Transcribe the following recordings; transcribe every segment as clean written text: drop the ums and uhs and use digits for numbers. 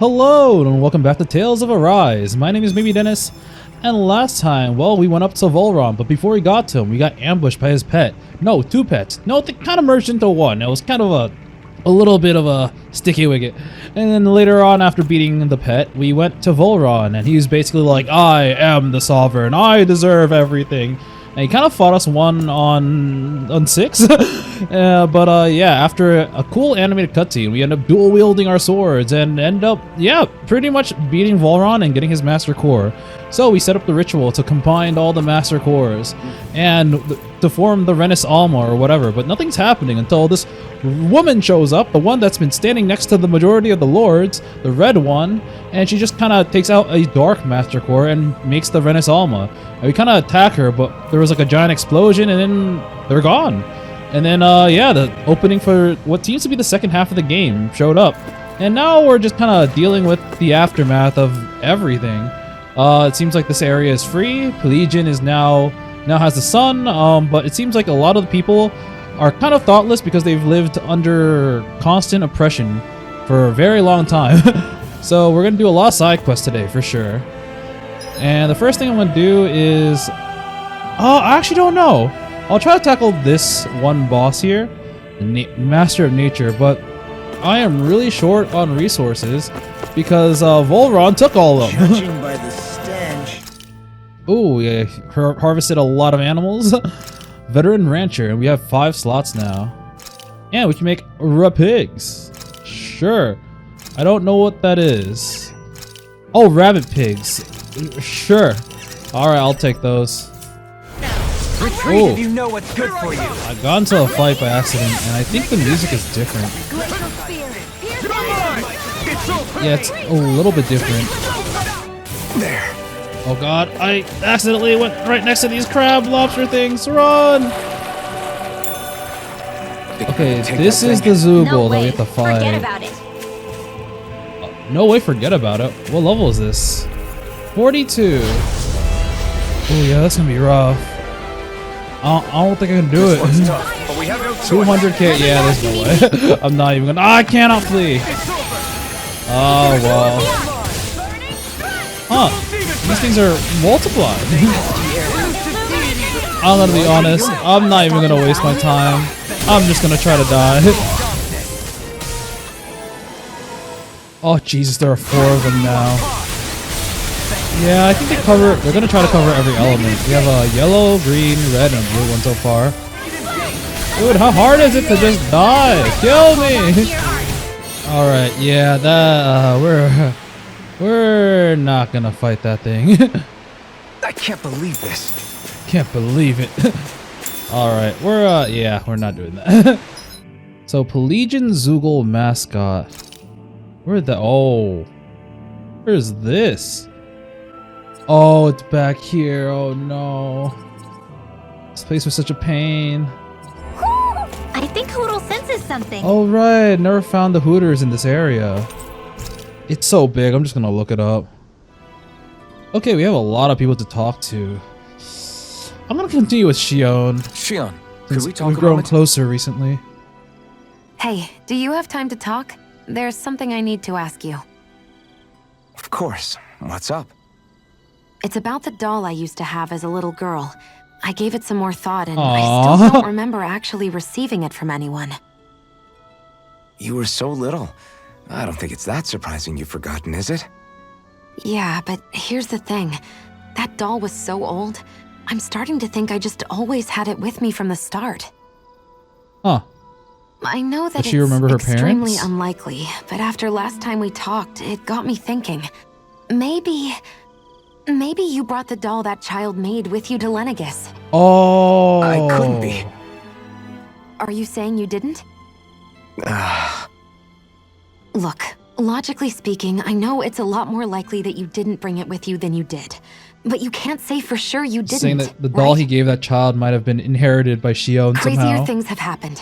Hello and welcome back to Tales of Arise. My name is Maybe Dennis, and last time, well, we went up to Volron, but before we got to him, we got ambushed by his pet. No, two pets. No, they kind of merged into one. It was kind of a little bit of a sticky wicket. And then later on, after beating the pet, we went to Volron, and he was basically like, I am the sovereign, I deserve everything. And he kind of fought us one on six. Yeah, after a cool animated cutscene, we end up dual wielding our swords and end up, yeah, pretty much beating Volron and getting his master core. So we set up the ritual to combine all the master cores and to form the Renans Alma or whatever, but nothing's happening until this woman shows up, the one that's been standing next to the majority of the lords, the red one, and she just kind of takes out a dark master core and makes the Renans Alma. And we kind of attack her, but there was like a giant explosion and then they're gone. And then, yeah, the opening for what seems to be the second half of the game showed up. And now we're just kind of dealing with the aftermath of everything. It seems like this area is free. Pelagian is now has the sun, but it seems like a lot of the people are kind of thoughtless because they've lived under constant oppression for a very long time. So we're going to do a lot of side quests today, for sure. And the first thing I'm going to do is... I actually don't know. I'll try to tackle this one boss here, Master of Nature, but I am really short on resources because Volron took all of them. Judging by the stench. Ooh, yeah, harvested a lot of animals. Veteran Rancher, and we have 5 slots now. And we can make pigs. Sure. I don't know what that is. Oh, rabbit pigs. Sure. Alright, I'll take those. Retreat if you know what's good for you. I got into a fight by accident, and I think the music is different. Yeah, it's a little bit different. There. Oh god, I accidentally went right next to these crab lobster things. Run! Okay, this is the Zoogle that we have to fight. Forget about it. No way, forget about it. What level is this? 42. Oh yeah, that's gonna be rough. I don't think I can do it. 200k, yeah, there's no way. I'm not even gonna. I cannot flee. Oh well. Huh? These things are multiplied. I'm gonna be honest. I'm not even gonna waste my time. I'm just gonna try to die. Oh Jesus, there are 4 of them now. Yeah, I think they're gonna try to cover every element. We have a yellow, green, red, and blue one so far. Dude, how hard is it to just die? Kill me! Alright, yeah, that, we're not gonna fight that thing. I can't believe this. Can't believe it. Alright, we're not doing that. So, Pelagian Zoogle mascot. Where's this? Oh, it's back here. Oh no. This place was such a pain. I think Hoodle senses something. Oh right, never found the Hooters in this area. It's so big, I'm just gonna look it up. Okay, we have a lot of people to talk to. I'm gonna continue with Shion. Shion, could we talk We've a grown moment? closer recently. Hey, do you have time to talk? There's something I need to ask you. Of course. What's up? It's about the doll I used to have as a little girl. I gave it some more thought and Aww. I still don't remember actually receiving it from anyone. You were so little. I don't think it's that surprising you've forgotten, is it? Yeah, but here's the thing. That doll was so old, I'm starting to think I just always had it with me from the start. Huh. I know that Does she remember her extremely parents? unlikely, but after last time we talked, it got me thinking. Maybe you brought the doll that child made with you to Lenegis. Oh. I couldn't be. Are you saying you didn't? Look, logically speaking, I know it's a lot more likely that you didn't bring it with you than you did. But you can't say for sure you didn't. Saying that the doll right? he gave that child might have been inherited by Shion Crazier somehow. things have happened.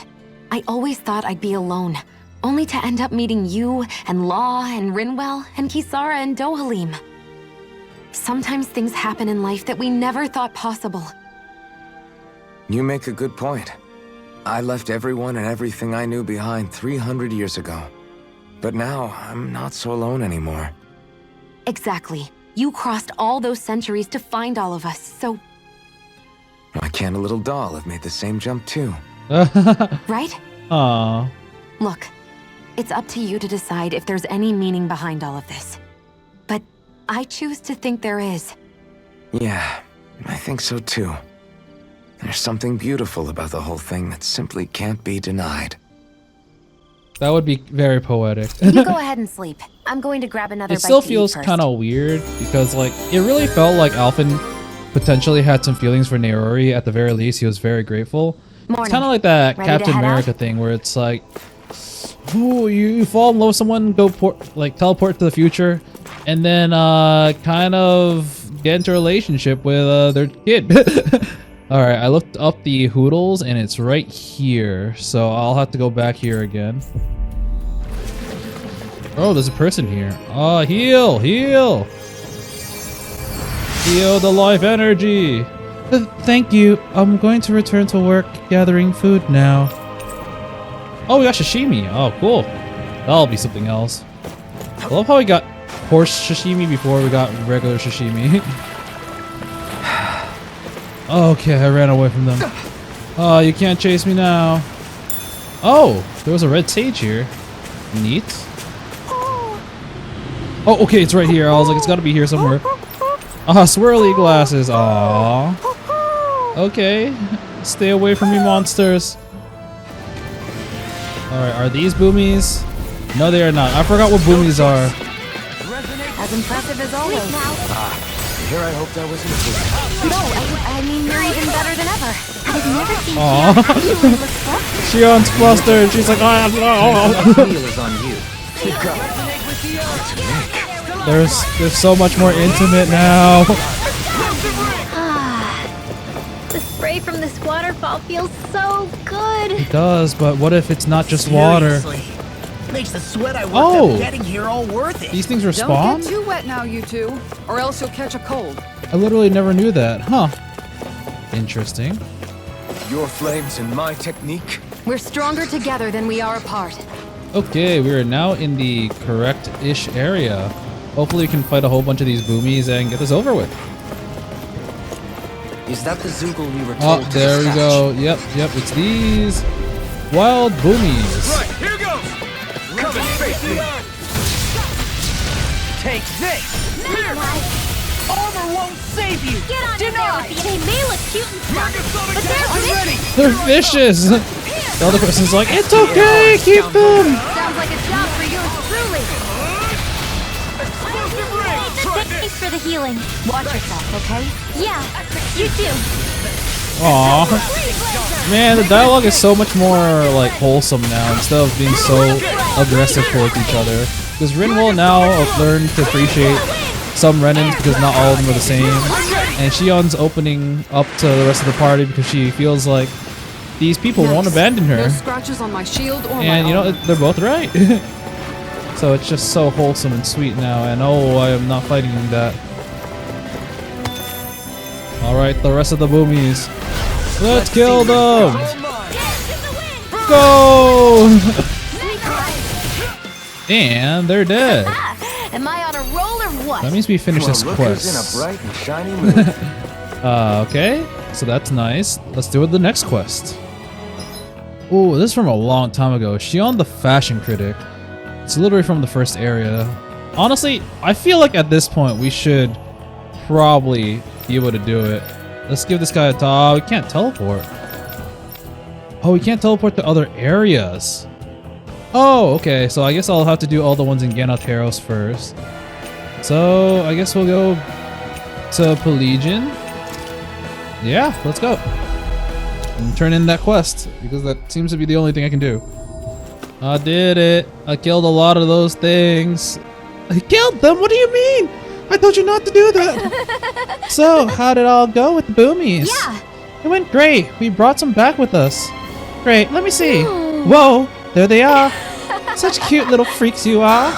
I always thought I'd be alone, only to end up meeting you, and Law, and Rinwell, and Kisara, and Dohalim. Sometimes things happen in life that we never thought possible. You make a good point. I left everyone and everything I knew behind 300 years ago. But now, I'm not so alone anymore. Exactly. You crossed all those centuries to find all of us, so... Why can't a little doll have made the same jump too? Right? Aww. Look, it's up to you to decide if there's any meaning behind all of this. But I choose to think there is. Yeah, I think so too. There's something beautiful about the whole thing that simply can't be denied. That would be very poetic. You go ahead and sleep. I'm going to grab another It bite still to eat feels first. kind of weird because, like, it really felt like Alphen potentially had some feelings for Naori. At the very least, he was very grateful. Morning. It's kind of like that Ready to Captain head America out? thing where it's like, ooh, you fall in love with someone, go teleport to the future, and then kind of get into a relationship with their kid. All right, I looked up the Hoodles and it's right here, so I'll have to go back here again. Oh, there's a person here. Oh, heal, heal. Heal the life energy. Thank you. I'm going to return to work gathering food now. Oh, we got sashimi. Oh, cool. That'll be something else. I love how we got horse sashimi before we got regular sashimi. Okay, I ran away from them. Oh, you can't chase me now. Oh, there was a red sage here. Neat. Oh, okay, it's right here. I was like, it's gotta be here somewhere. Ah, swirly glasses. Aww. Okay. Stay away from me, monsters. Alright, are these boomies? No, they are not. I forgot what boomies are. As impressive as always. Here I hoped I was included. No, I mean, you're even better than ever. I've never seen Aw. Tia actually look flustered. Shion's flustered. She's like, oh. Wheel is on you. There's so much more intimate now. The spray from this waterfall feels so good. It does, but what if it's not just water? Seriously. Makes the sweat I worked Oh. up getting here all worth it. These things Don't respawn? get too wet now, you two, or else you'll catch a cold. I literally never knew that. Huh. Interesting. Your flames and my technique. We're stronger together than we are apart. Okay, we are now in the correct-ish area. Hopefully we can fight a whole bunch of these boomies and get this over with. Is that the Zoogle we were Oh, told to there we dispatch? go. Yep, it's these wild boomies. Right, here goes! Come and face me! Take this! Armor won't save you! Get on in there with you. They may look cute and stuff, but they're vicious. They're vicious. The other person's like, it's okay, keep them. Sounds like a job for yours truly. Thanks for the healing. Watch yourself, okay? Yeah, you too. Aw. Man, the dialogue is so much more like wholesome now instead of being so aggressive towards each other. Because Rin will now learn to appreciate some Renans because not all of them are the same. And Shion's opening up to the rest of the party because she feels like these people won't abandon No her. scratches on my shield or my And you know, armor. they're both right. So it's just so wholesome and sweet now. And oh, I am not fighting that. Alright, the rest of the boomies. Let's kill them! Go! And they're dead. Am I on a roll or what? That means we finished this Well, look who's in a quest. bright and shiny mood. Okay, so that's nice. Let's do the next quest. Ooh, this is from a long time ago. Shion the Fashion Critic. It's literally from the first area. Honestly, I feel like at this point we should probably be able to do it. Let's give this guy a talk. We can't teleport. Oh, we can't teleport to other areas. Oh, okay. So I guess I'll have to do all the ones in Ganateros first. So I guess we'll go to Pelagian. Yeah, let's go. And turn in that quest because that seems to be the only thing I can do. I did it. I killed a lot of those things. I killed them? What do you mean? I told you not to do that. So, how did it all go with the boomies? Yeah. It went great. We brought some back with us. Great. Let me see. Whoa, there they are. Such cute little freaks you are.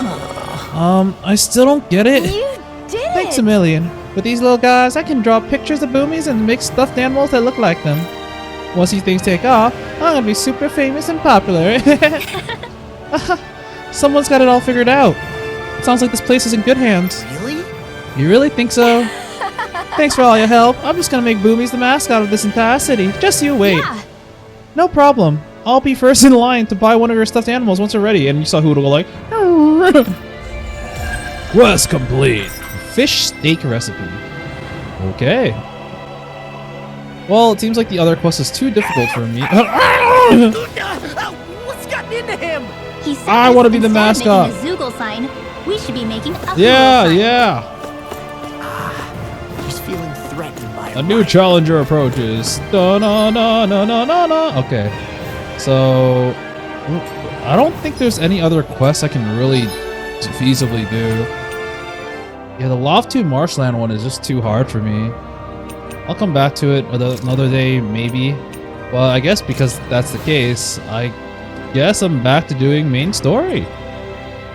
I still don't get it. You did Thanks it. a million. With these little guys, I can draw pictures of boomies and make stuffed animals that look like them. Once these things take off, I'm gonna be super famous and popular. Someone's got it all figured out. It sounds like this place is in good hands. Really? You really think so? Thanks for all your help. I'm just gonna make Boomies the mascot of this entire city. Just you wait. Yeah. No problem. I'll be first in line to buy one of your stuffed animals once you're ready. And you saw Hootle go like, quest complete. Fish steak recipe. Okay. Well, it seems like the other quest is too difficult for me. What's gotten into him? He said I want to be the instead mascot. making a Zoogle sign, we should be making a Yeah, Hootle sign. yeah. He's feeling threatened by A new challenger approaches. Da-na-na-na-na-na-na. Okay. So, I don't think there's any other quests I can really feasibly do. Yeah, the Loftu Marshland one is just too hard for me. I'll come back to it another day, maybe. Well, I guess because that's the case, I guess I'm back to doing main story.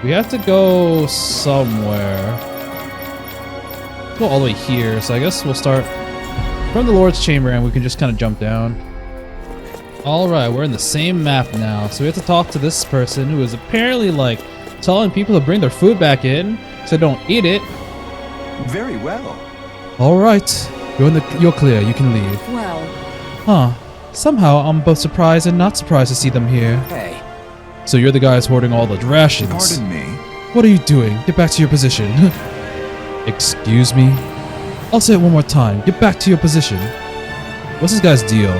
We have to go somewhere. Go all the way here, so I guess we'll start from the Lord's Chamber and we can just kind of jump down. Alright, we're in the same map now, so we have to talk to this person who is apparently like telling people to bring their food back in so don't eat it. Very well. Alright, you're clear, you can leave. Well, Huh. Somehow I'm both surprised and not surprised to see them here. Hey, So you're the guys hoarding all the rations. Pardon me. What are you doing? Get back to your position. Excuse me? I'll say it one more time. Get back to your position. What's this guy's deal?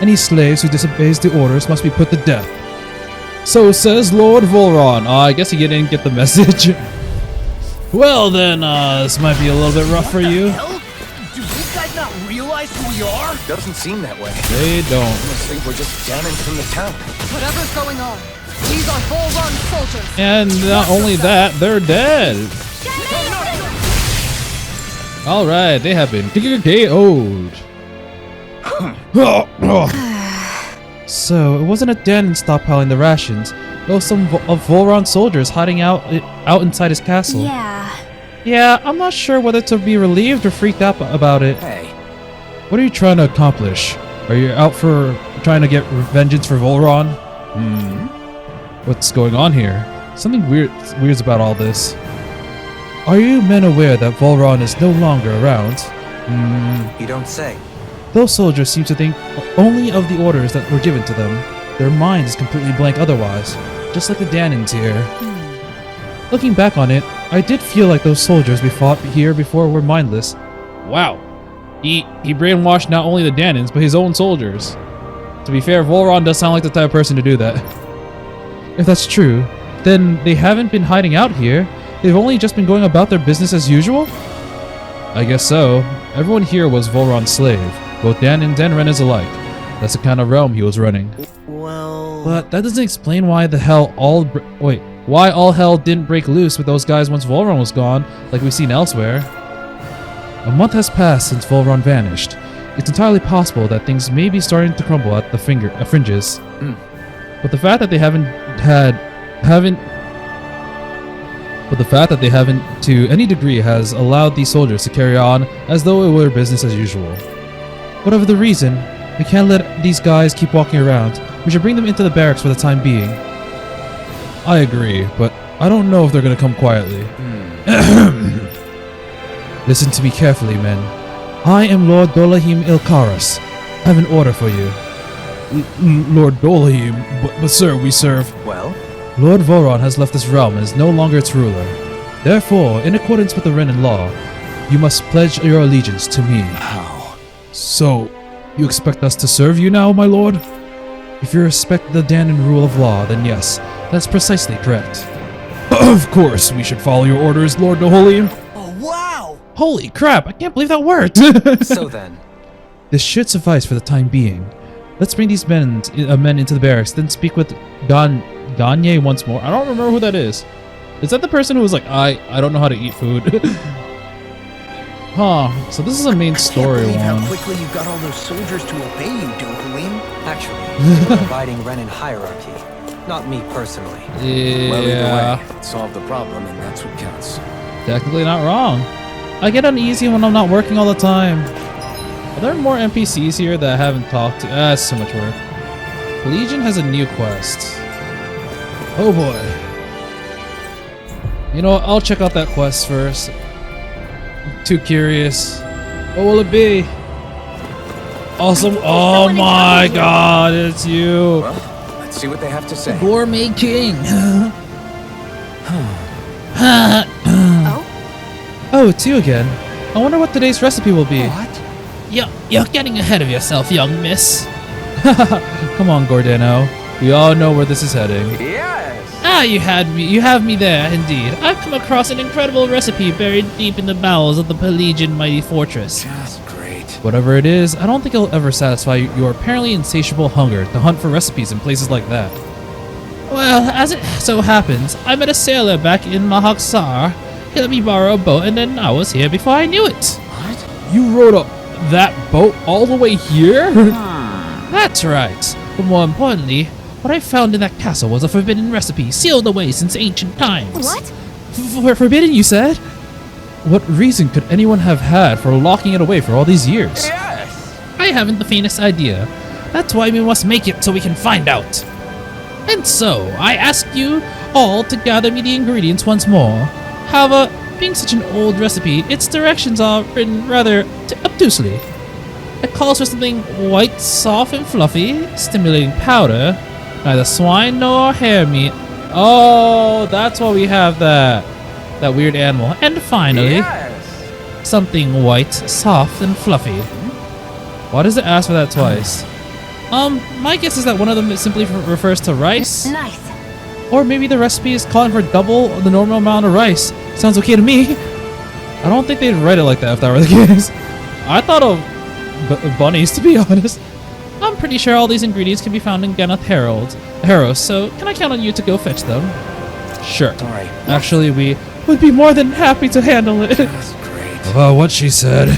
Any slaves who disobeys the orders must be put to death. So says Lord Volron. I guess he didn't get the message. Well then, this might be a little bit rough for you. Hell? Do these guys not realize who we are? doesn't seem that way. They don't. Honestly, we're just damning from the town. whatever's going on, these are full-run soldiers. And not only that, they're dead. Alright, they have been KO'd. So, it wasn't a Dahnan stockpiling the rations. It was some of Volron's soldiers hiding out inside his castle. Yeah. Yeah, I'm not sure whether to be relieved or freaked out about it. Hey, What are you trying to accomplish? Are you out for trying to get vengeance for Volron? What's going on here? Something weird's about all this. Are you men aware that Volron is no longer around? you don't say. Those soldiers seem to think only of the orders that were given to them. Their mind is completely blank otherwise, just like the Dahnans here. Looking back on it, I did feel like those soldiers we fought here before were mindless. Wow. He brainwashed not only the Dahnans, but his own soldiers. To be fair, Volron does sound like the type of person to do that. If that's true, then they haven't been hiding out here. They've only just been going about their business as usual? I guess so. Everyone here was Volron's slave, both Dahnan and Renans alike. That's the kind of realm he was running. Well... But that doesn't explain why why all hell didn't break loose with those guys once Volron was gone, like we've seen elsewhere. A month has passed since Volron vanished. It's entirely possible that things may be starting to crumble at the fringes. But the fact that they haven't to any degree has allowed these soldiers to carry on as though it were business as usual. Whatever the reason, we can't let these guys keep walking around. We should bring them into the barracks for the time being. I agree, but I don't know if they're gonna come quietly. Listen to me carefully, men. I am Lord Dolahim Ilkaras. I have an order for you. Lord Dolahim, but sir, we serve... Well, Lord Volron has left this realm and is no longer its ruler. Therefore, in accordance with the Renan law, you must pledge your allegiance to me. how? So, you expect us to serve you now, my lord? If you respect the Dahnan rule of law, then yes, that's precisely correct. Of course, we should follow your orders, Lord Dolahim. Oh, wow! Holy crap, I can't believe that worked! So then, This should suffice for the time being. Let's bring these men into the barracks, then speak with Gagne once more. I don't remember who that is. Is that the person who was like, I don't know how to eat food? Huh, so this is a main story I can't believe how one. quickly you got all those soldiers to obey you, Dohalim. Actually, you're abiding Renan hierarchy, not me personally. well, either Yeah, way, it solved the problem, and that's what counts. technically not wrong. I get uneasy when I'm not working all the time. Are there more NPCs here that I haven't talked to? That's so much work. Legion has a new quest. Oh boy. You know what? I'll check out that quest first. I'm too curious. What will it be? Awesome. Oh my god, it's you. Well, let's see what they have to say. Gourmet King. Oh, it's you again. I wonder what today's recipe will be. What? You're getting ahead of yourself, young miss. Come on, Gordano. We all know where this is heading. Yes! Ah, you have me there, indeed. I've come across an incredible recipe buried deep in the bowels of the Pelagian mighty fortress. Just great. Whatever it is, I don't think it'll ever satisfy your apparently insatiable hunger to hunt for recipes in places like that. Well, as it so happens, I met a sailor back in Mahaksar. He let me borrow a boat, and then I was here before I knew it. What? You rowed that boat all the way here? That's right. But more importantly, what I found in that castle was a forbidden recipe sealed away since ancient times. What? Forbidden, you said? What reason could anyone have had for locking it away for all these years? Yes! I haven't the faintest idea. That's why we must make it so we can find out. And so, I ask you all to gather me the ingredients once more. However, being such an old recipe, its directions are written rather obtusely. It calls for something white, soft, and fluffy, stimulating powder, neither swine nor hare meat. Oh, that's why we have that weird animal. And finally, Yes! something white, soft, and fluffy. Why does it ask for that twice? My guess is that one of them simply refers to rice. Nice. Or maybe the recipe is calling for double the normal amount of rice. Sounds okay to me. I don't think they'd write it like that if that were the case. I thought of bunnies, to be honest. I'm pretty sure all these ingredients can be found in Ganeth Harrow, so can I count on you to go fetch them? Sure. All right. Actually, we would be more than happy to handle it. Just great. Well, what she said.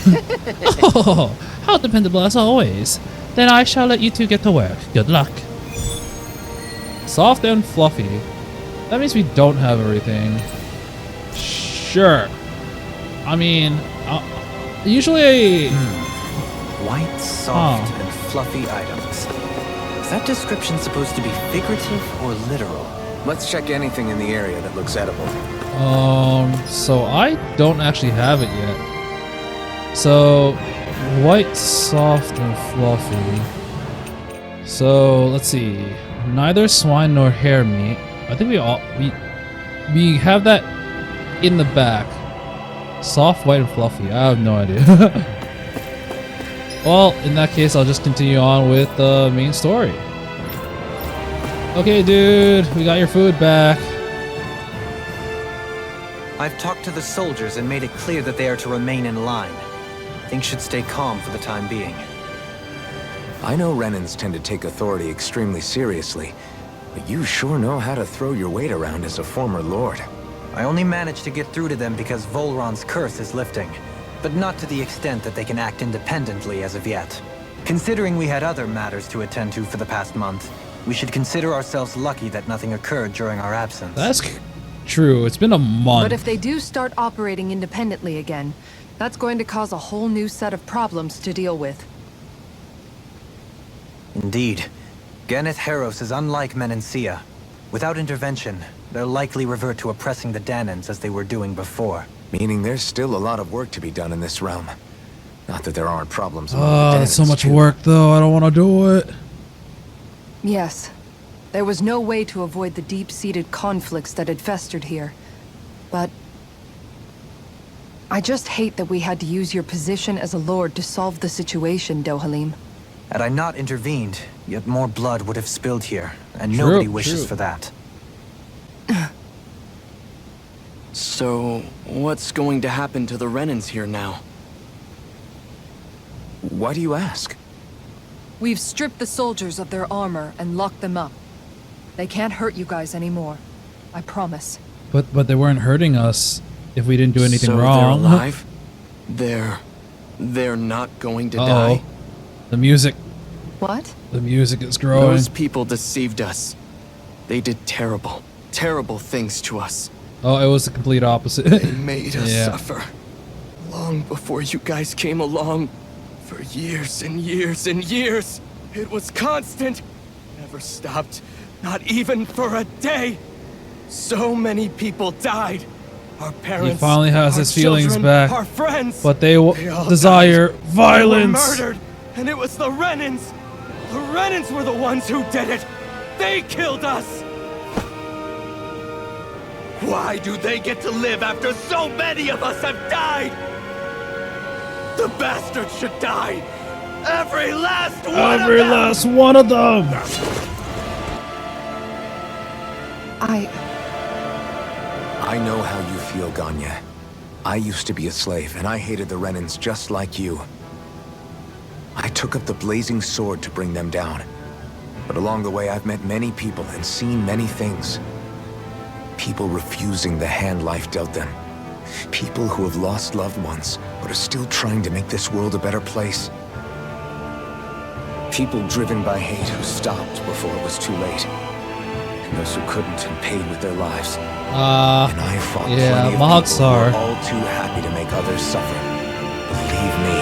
Oh, how dependable as always. Then I shall let you two get to work. Good luck. Soft and fluffy. That means we don't have everything. Sure. I mean, usually... White, soft, and fluffy items. Is that description supposed to be figurative or literal? Let's check anything in the area that looks edible. So I don't actually have it yet. So, white, soft, and fluffy. So, let's see. Neither swine nor hare meat. I think we have that in the back. Soft, white, and fluffy. I have no idea. Well, in that case, I'll just continue on with the main story. Okay, dude, we got your food back. I've talked to the soldiers and made it clear that they are to remain in line. Things should stay calm for the time being. I know Renans tend to take authority extremely seriously, but you sure know how to throw your weight around as a former lord. I only managed to get through to them because Volron's curse is lifting, but not to the extent that they can act independently as of yet. Considering we had other matters to attend to for the past month, we should consider ourselves lucky that nothing occurred during our absence. That's true. It's been a month. But if they do start operating independently again, that's going to cause a whole new set of problems to deal with. Indeed. Ganeth Harros is unlike Menancia. Without intervention, they'll likely revert to oppressing the Dahnans as they were doing before. Meaning there's still a lot of work to be done in this realm. Not that there aren't problems among Oh, the that's so Dahnans, much too. work, though. I don't want to do it. Yes. There was no way to avoid the deep-seated conflicts that had festered here. But I just hate that we had to use your position as a lord to solve the situation, Dohalim. Had I not intervened, yet more blood would have spilled here, and nobody wishes for that. So, what's going to happen to the Renans here now? Why do you ask? We've stripped the soldiers of their armor and locked them up. They can't hurt you guys anymore. I promise. But they weren't hurting us if we didn't do anything So wrong. they're alive? They're not going to die? The music. What? The music is growing. Those people deceived us. They did terrible, terrible things to us. Oh, it was the complete opposite. They made us Yeah. suffer. Long before you guys came along. For years and years and years. It was constant. Never stopped. Not even for a day. So many people died. our parents, He finally has our his feelings children, back. our friends. But they all desire died. violence. They were murdered, and it was the Renans. The Renans were the ones who did it. They killed us. Why do they get to live after so many of us have died? The bastards should die. Every last one of them. Every last one of them. I know how you feel, Ganya. I used to be a slave, and I hated the Renans just like you. I took up the blazing sword to bring them down. But along the way, I've met many people and seen many things. People refusing the hand life dealt them. People who have lost loved ones, but are still trying to make this world a better place. People driven by hate who stopped before it was too late. And those who couldn't and paid with their lives. And I fought plenty of people who were all too happy to make others suffer. Believe me.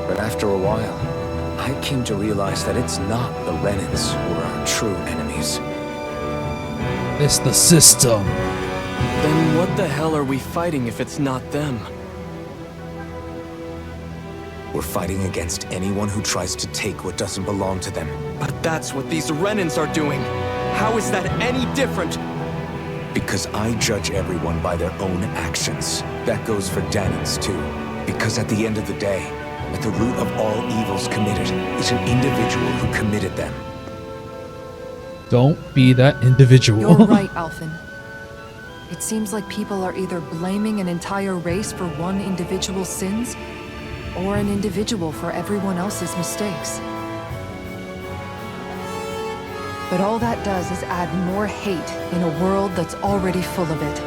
But after a while, I came to realize that it's not the Renans who are our true enemies. It's the system. Then what the hell are we fighting if it's not them? We're fighting against anyone who tries to take what doesn't belong to them. But that's what these Renans are doing. How is that any different? Because I judge everyone by their own actions. That goes for Dahnans too. Because at the end of the day, at the root of all evils committed is an individual who committed them. Don't be that individual. You're right, Alphen. It seems like people are either blaming an entire race for one individual's sins, or an individual for everyone else's mistakes. But all that does is add more hate in a world that's already full of it.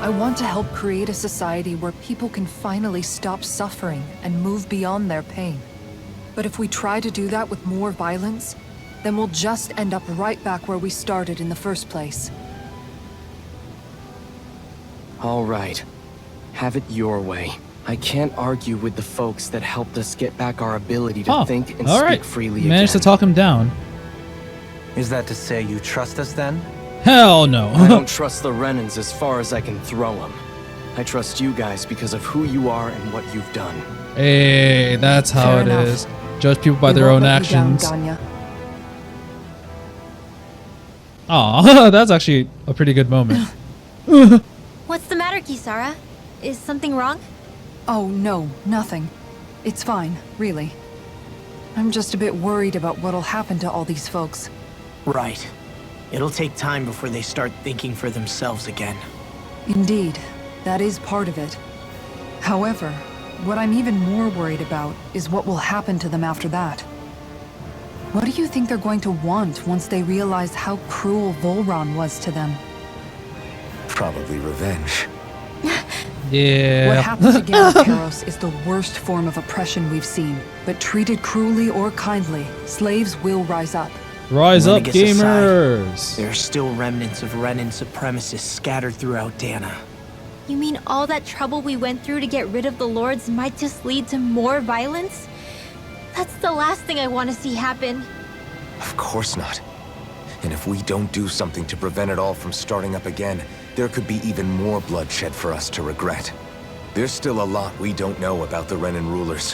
I want to help create a society where people can finally stop suffering and move beyond their pain. But if we try to do that with more violence, then we'll just end up right back where we started in the first place. All right. Have it your way. I can't argue with the folks that helped us get back our ability to think and speak freely again. Managed to talk him down. Is that to say you trust us then? Hell no. I don't trust the Renans as far as I can throw them. I trust you guys because of who you are and what you've done. Hey, that's how Fair it enough. is. Judge people by We their won't own let you down, actions. Ganya. Aw, that's actually a pretty good moment. What's the matter, Kisara? Is something wrong? Oh, no, nothing. It's fine, really. I'm just a bit worried about what'll happen to all these folks. Right. It'll take time before they start thinking for themselves again. Indeed, that is part of it. However, what I'm even more worried about is what will happen to them after that. What do you think they're going to want once they realize how cruel Volron was to them? Probably revenge. Yeah. What happened to Galateros is the worst form of oppression we've seen. But treated cruelly or kindly, slaves will rise up. Rise up, Legacy aside, gamers. there are still remnants of Renan supremacists scattered throughout Dahna. You mean all that trouble we went through to get rid of the lords might just lead to more violence? That's the last thing I want to see happen. Of course not. And if we don't do something to prevent it all from starting up again, there could be even more bloodshed for us to regret. There's still a lot we don't know about the Renan rulers.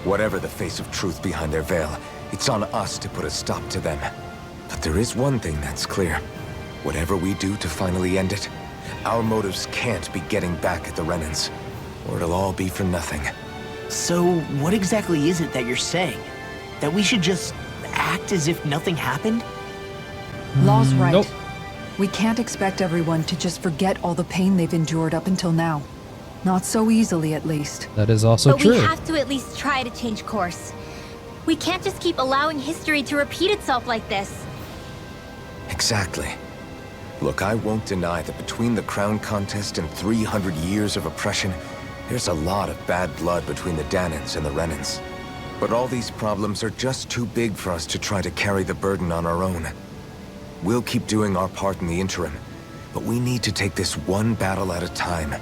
Whatever the face of truth behind their veil, it's on us to put a stop to them. But there is one thing that's clear. Whatever we do to finally end it, our motives can't be getting back at the Renans, or it'll all be for nothing. So, what exactly is it that you're saying? That we should just act as if nothing happened? Law's right. Nope. We can't expect everyone to just forget all the pain they've endured up until now. Not so easily, at least. That is also But true. we have to at least try to change course. We can't just keep allowing history to repeat itself like this. Exactly. Look, I won't deny that between the crown contest and 300 years of oppression, there's a lot of bad blood between the Dahnans and the Renans. But all these problems are just too big for us to try to carry the burden on our own. We'll keep doing our part in the interim, but we need to take this one battle at a time.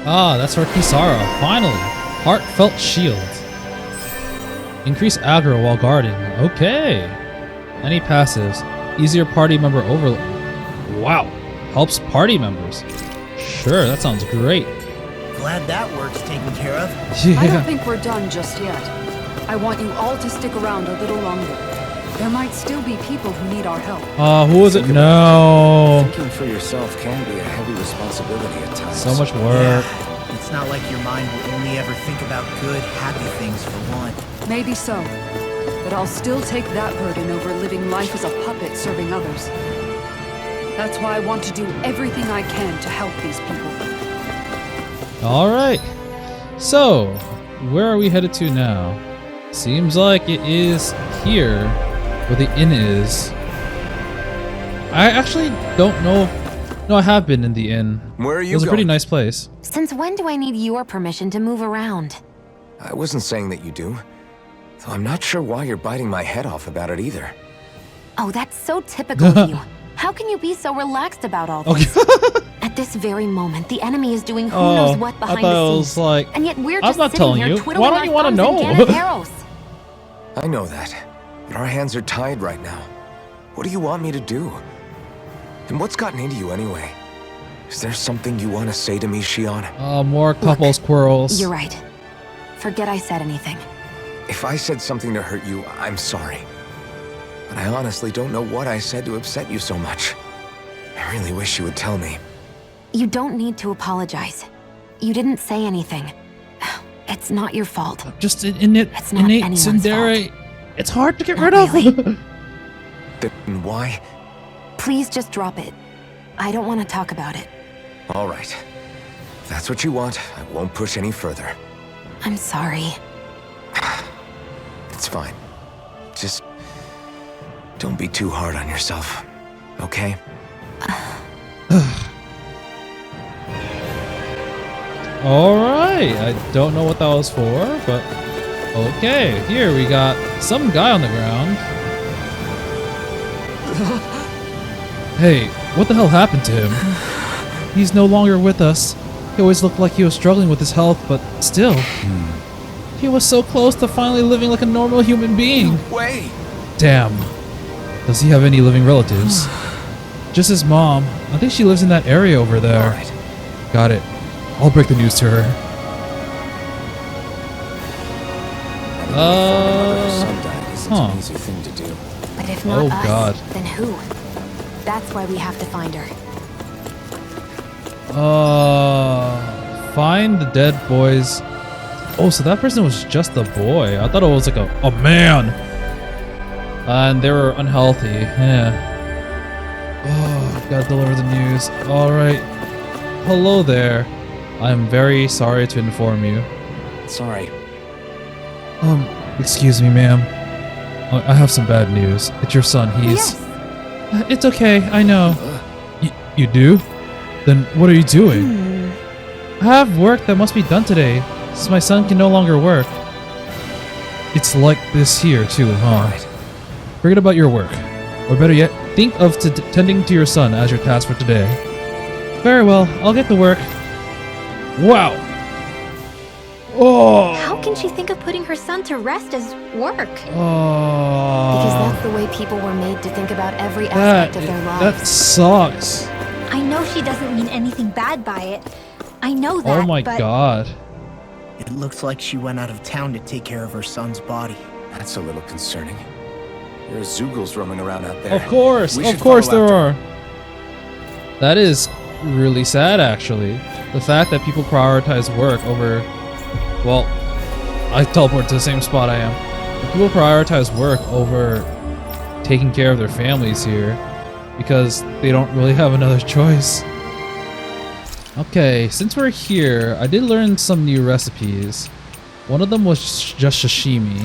Ah, that's for Kisara. Finally. Heartfelt shield. Increase aggro while guarding. Okay. Any passives. Easier party member overload. Wow. Helps party members. Sure, that sounds great. Glad that work's taken care of. I don't Yeah. think we're done just yet. I want you all to stick around a little longer. There might still be people who need our help. Who is it? No. Thinking for yourself can be a heavy responsibility at times. So much work. Yeah, it's not like your mind will only ever think about good, happy things for one. Maybe so. But I'll still take that burden over living life as a puppet serving others. That's why I want to do everything I can to help these people. All right. So, where are we headed to now? Seems like it is here where the inn is. I actually don't know. No, I have been in the inn. Where are you It was a pretty going? nice place. Since when do I need your permission to move around? I wasn't saying that you do. Though I'm not sure why you're biting my head off about it either. Oh, that's so typical of you. How can you be so relaxed about all this? At this very moment, the enemy is doing who knows what I behind thought the it scenes. was like, And yet we're I'm just not sitting telling here you. twiddling Why don't our you wanna thumbs and know? Gannet arrows. I know that, but our hands are tied right now. What do you want me to do? And what's gotten into you anyway? Is there something you want to say to me, Shion? more couple squirrels. You're right. Forget I said anything. If I said something to hurt you, I'm sorry. But I honestly don't know what I said to upset you so much. I really wish you would tell me. You don't need to apologize. You didn't say anything. It's not your fault. Just innate It's not anyone's tsundere. It's hard to get Not rid of. really. Then why? Please just drop it. I don't want to talk about it. All right. If that's what you want, I won't push any further. I'm sorry. It's fine. Just don't be too hard on yourself, okay? Alright, I don't know what that was for, but okay. Here we got some guy on the ground. Hey, what the hell happened to him? He's no longer with us. He always looked like he was struggling with his health, but still. He was so close to finally living like a normal human being. Wait! Damn. Does he have any living relatives? Just his mom. I think she lives in that area over there. All right. Got it. I'll break the news to her. Son died isn't huh. an easy thing to do. But if not Oh, us, God. then who? That's why we have to find her. Find the dead boys. Oh, so that person was just a boy. I thought it was like a man. And they were unhealthy. Yeah. Oh, gotta deliver the news. Alright. Hello there. I'm very sorry to inform you. It's alright. Excuse me, ma'am. I have some bad news. It's your son. He's... Yes. It's okay, I know. You do? Then what are you doing? I have work that must be done today, since my son can no longer work. It's like this here, too, huh? Alright. Forget about your work. Or better yet, think of tending to your son as your task for today. Very well, I'll get to work. Wow! Oh! How can she think of putting her son to rest as work? Because Oh! that's the way people were made to think about every aspect of their lives. That sucks. I know she doesn't mean anything bad by it. I know that, Oh my but god. It looks like she went out of town to take care of her son's body. That's a little concerning. There are Zoogles roaming around out there. Of course We should there follow are. That is really sad, actually. The fact that people prioritize work over... Well, I teleport to the same spot I am. People prioritize work over taking care of their families here because they don't really have another choice. Okay, since we're here, I did learn some new recipes. One of them was just sashimi.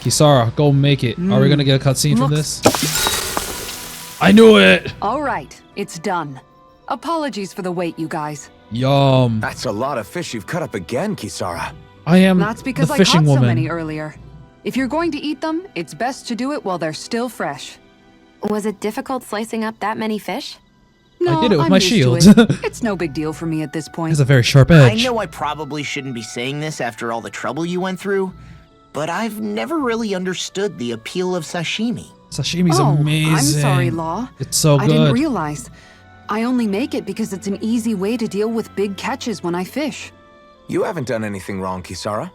Kisara, go make it. Are we gonna get a cutscene from this? I knew it! All right, it's done. Apologies for the wait, you guys. Yum. That's a lot of fish you've cut up again, Kisara. I am That's because the I fishing caught so woman. many earlier. If you're going to eat them, it's best to do it while they're still fresh. Was it difficult slicing up that many fish? No, did it with I'm my used to shield. it. It's no big deal for me at this point. It's a very sharp I edge. know I probably shouldn't be saying this after all the trouble you went through, but I've never really understood the appeal of sashimi. Sashimi's amazing. I'm sorry, Law. It's so good. I didn't realize. I only make it because it's an easy way to deal with big catches when I fish. You haven't done anything wrong, Kisara.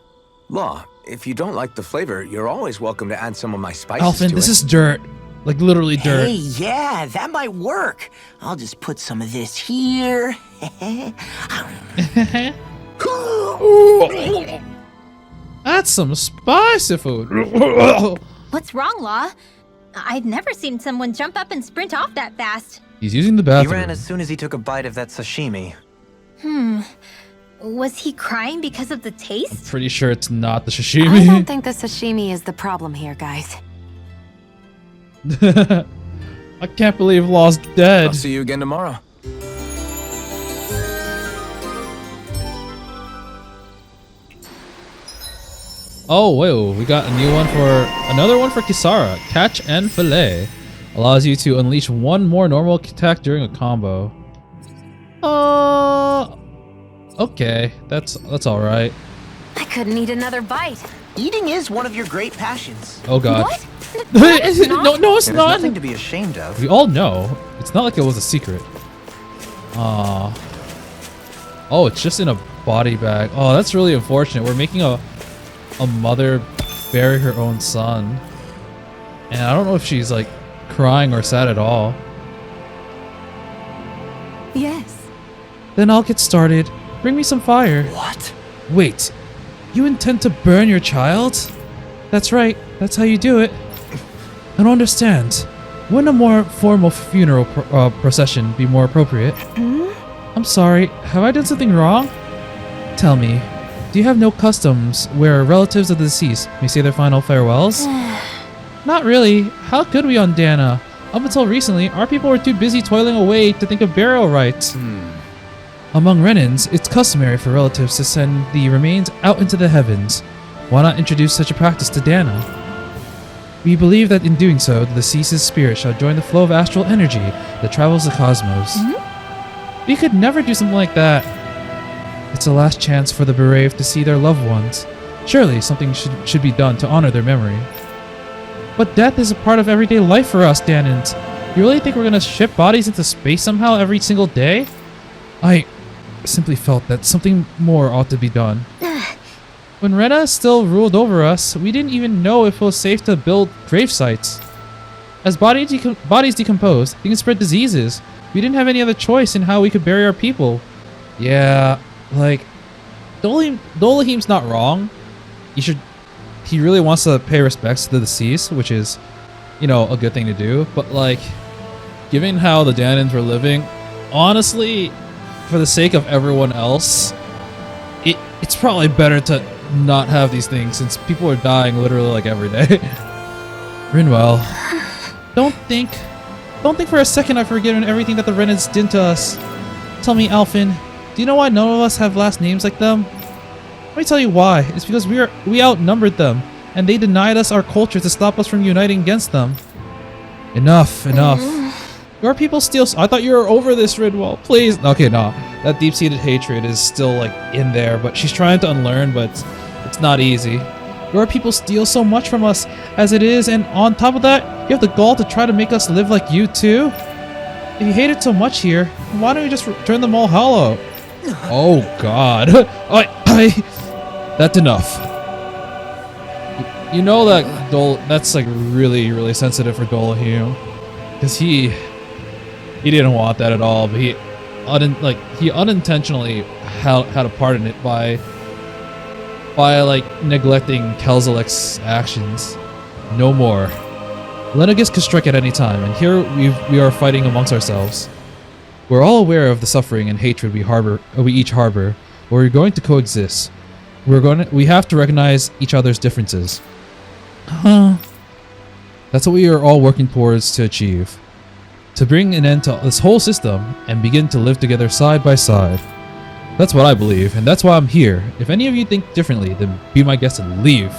Law, if you don't like the flavor, you're always welcome to add some of my spices Alphen, to this it. is dirt. Like literally dirt. Hey, yeah, that might work. I'll just put some of this here. That's some spicy food. What's wrong, Law? I've never seen someone jump up and sprint off that fast. He's using the He bathroom. ran as soon as he took a bite of that sashimi. Was he crying because of the taste? Pretty sure it's not the I sashimi. don't think the sashimi is the problem here, guys. I can't believe Law's dead. I'll see you again tomorrow. Oh, whoa, we got another one for Kisara. Catch and fillet. Allows you to unleash one more normal attack during a combo. Okay, that's all right. I couldn't eat another bite. Eating is one of your great passions. Oh god. What? no, it's There's not. nothing to be ashamed of. We all know. It's not like it was a secret. Oh, it's just in a body bag. Oh, that's really unfortunate. We're making a mother bury her own son. And I don't know if she's like crying or sad at all. Yes. Then I'll get started. Bring me some fire. What? Wait, you intend to burn your child? That's right, that's how you do it. I don't understand. Wouldn't a more formal funeral procession be more appropriate? I'm sorry, have I done something wrong? Tell me, do you have no customs where relatives of the deceased may say their final farewells? Not really. How could we on Dahna? Up until recently, our people were too busy toiling away to think of burial rites. Among Renans, it's customary for relatives to send the remains out into the heavens. Why not introduce such a practice to Dahna? We believe that in doing so, the deceased's spirit shall join the flow of astral energy that travels the cosmos. We could never do something like that. It's the last chance for the bereaved to see their loved ones. Surely something should be done to honor their memory. But death is a part of everyday life for us, Dahnans. You really think we're gonna ship bodies into space somehow every single day? I simply felt that something more ought to be done. When Rena still ruled over us, we didn't even know if it was safe to build grave sites. As bodies decompose, they can spread diseases. We didn't have any other choice in how we could bury our people. Yeah, like, Dolahim's not wrong. He really wants to pay respects to the deceased, which is, you know, a good thing to do. But like, given how the Dahnans were living, honestly, for the sake of everyone else, it's probably better to not have these things since people are dying literally like every day. Rinwell, don't think for a second I've forgiven everything that the Renans did to us. Tell me, Alphen, do you know why none of us have last names like them? Let me tell you why. It's because we outnumbered them, and they denied us our culture to stop us from uniting against them. Enough. Your people still... I thought you were over this, Rinwell. Please. Okay, no. That deep-seated hatred is still, like, in there, but she's trying to unlearn, but it's not easy. Your people steal so much from us as it is, and on top of that, you have the gall to try to make us live like you, too? If you hate it so much here, why don't you just turn them all hollow? Oh, God. That's enough. You know that that's, like, really, really sensitive for Dolahim. Because he didn't want that at all, but he unintentionally had a part in it by like neglecting Kelzalek's actions. No more. Lenegus could strike at any time, and here we are fighting amongst ourselves. We're all aware of the suffering and hatred we each harbor, but we're going to coexist. We have to recognize each other's differences. That's what we are all working towards to achieve. To bring an end to this whole system and begin to live together side by side. That's what I believe, and that's why I'm here. If any of you think differently, then be my guest and leave.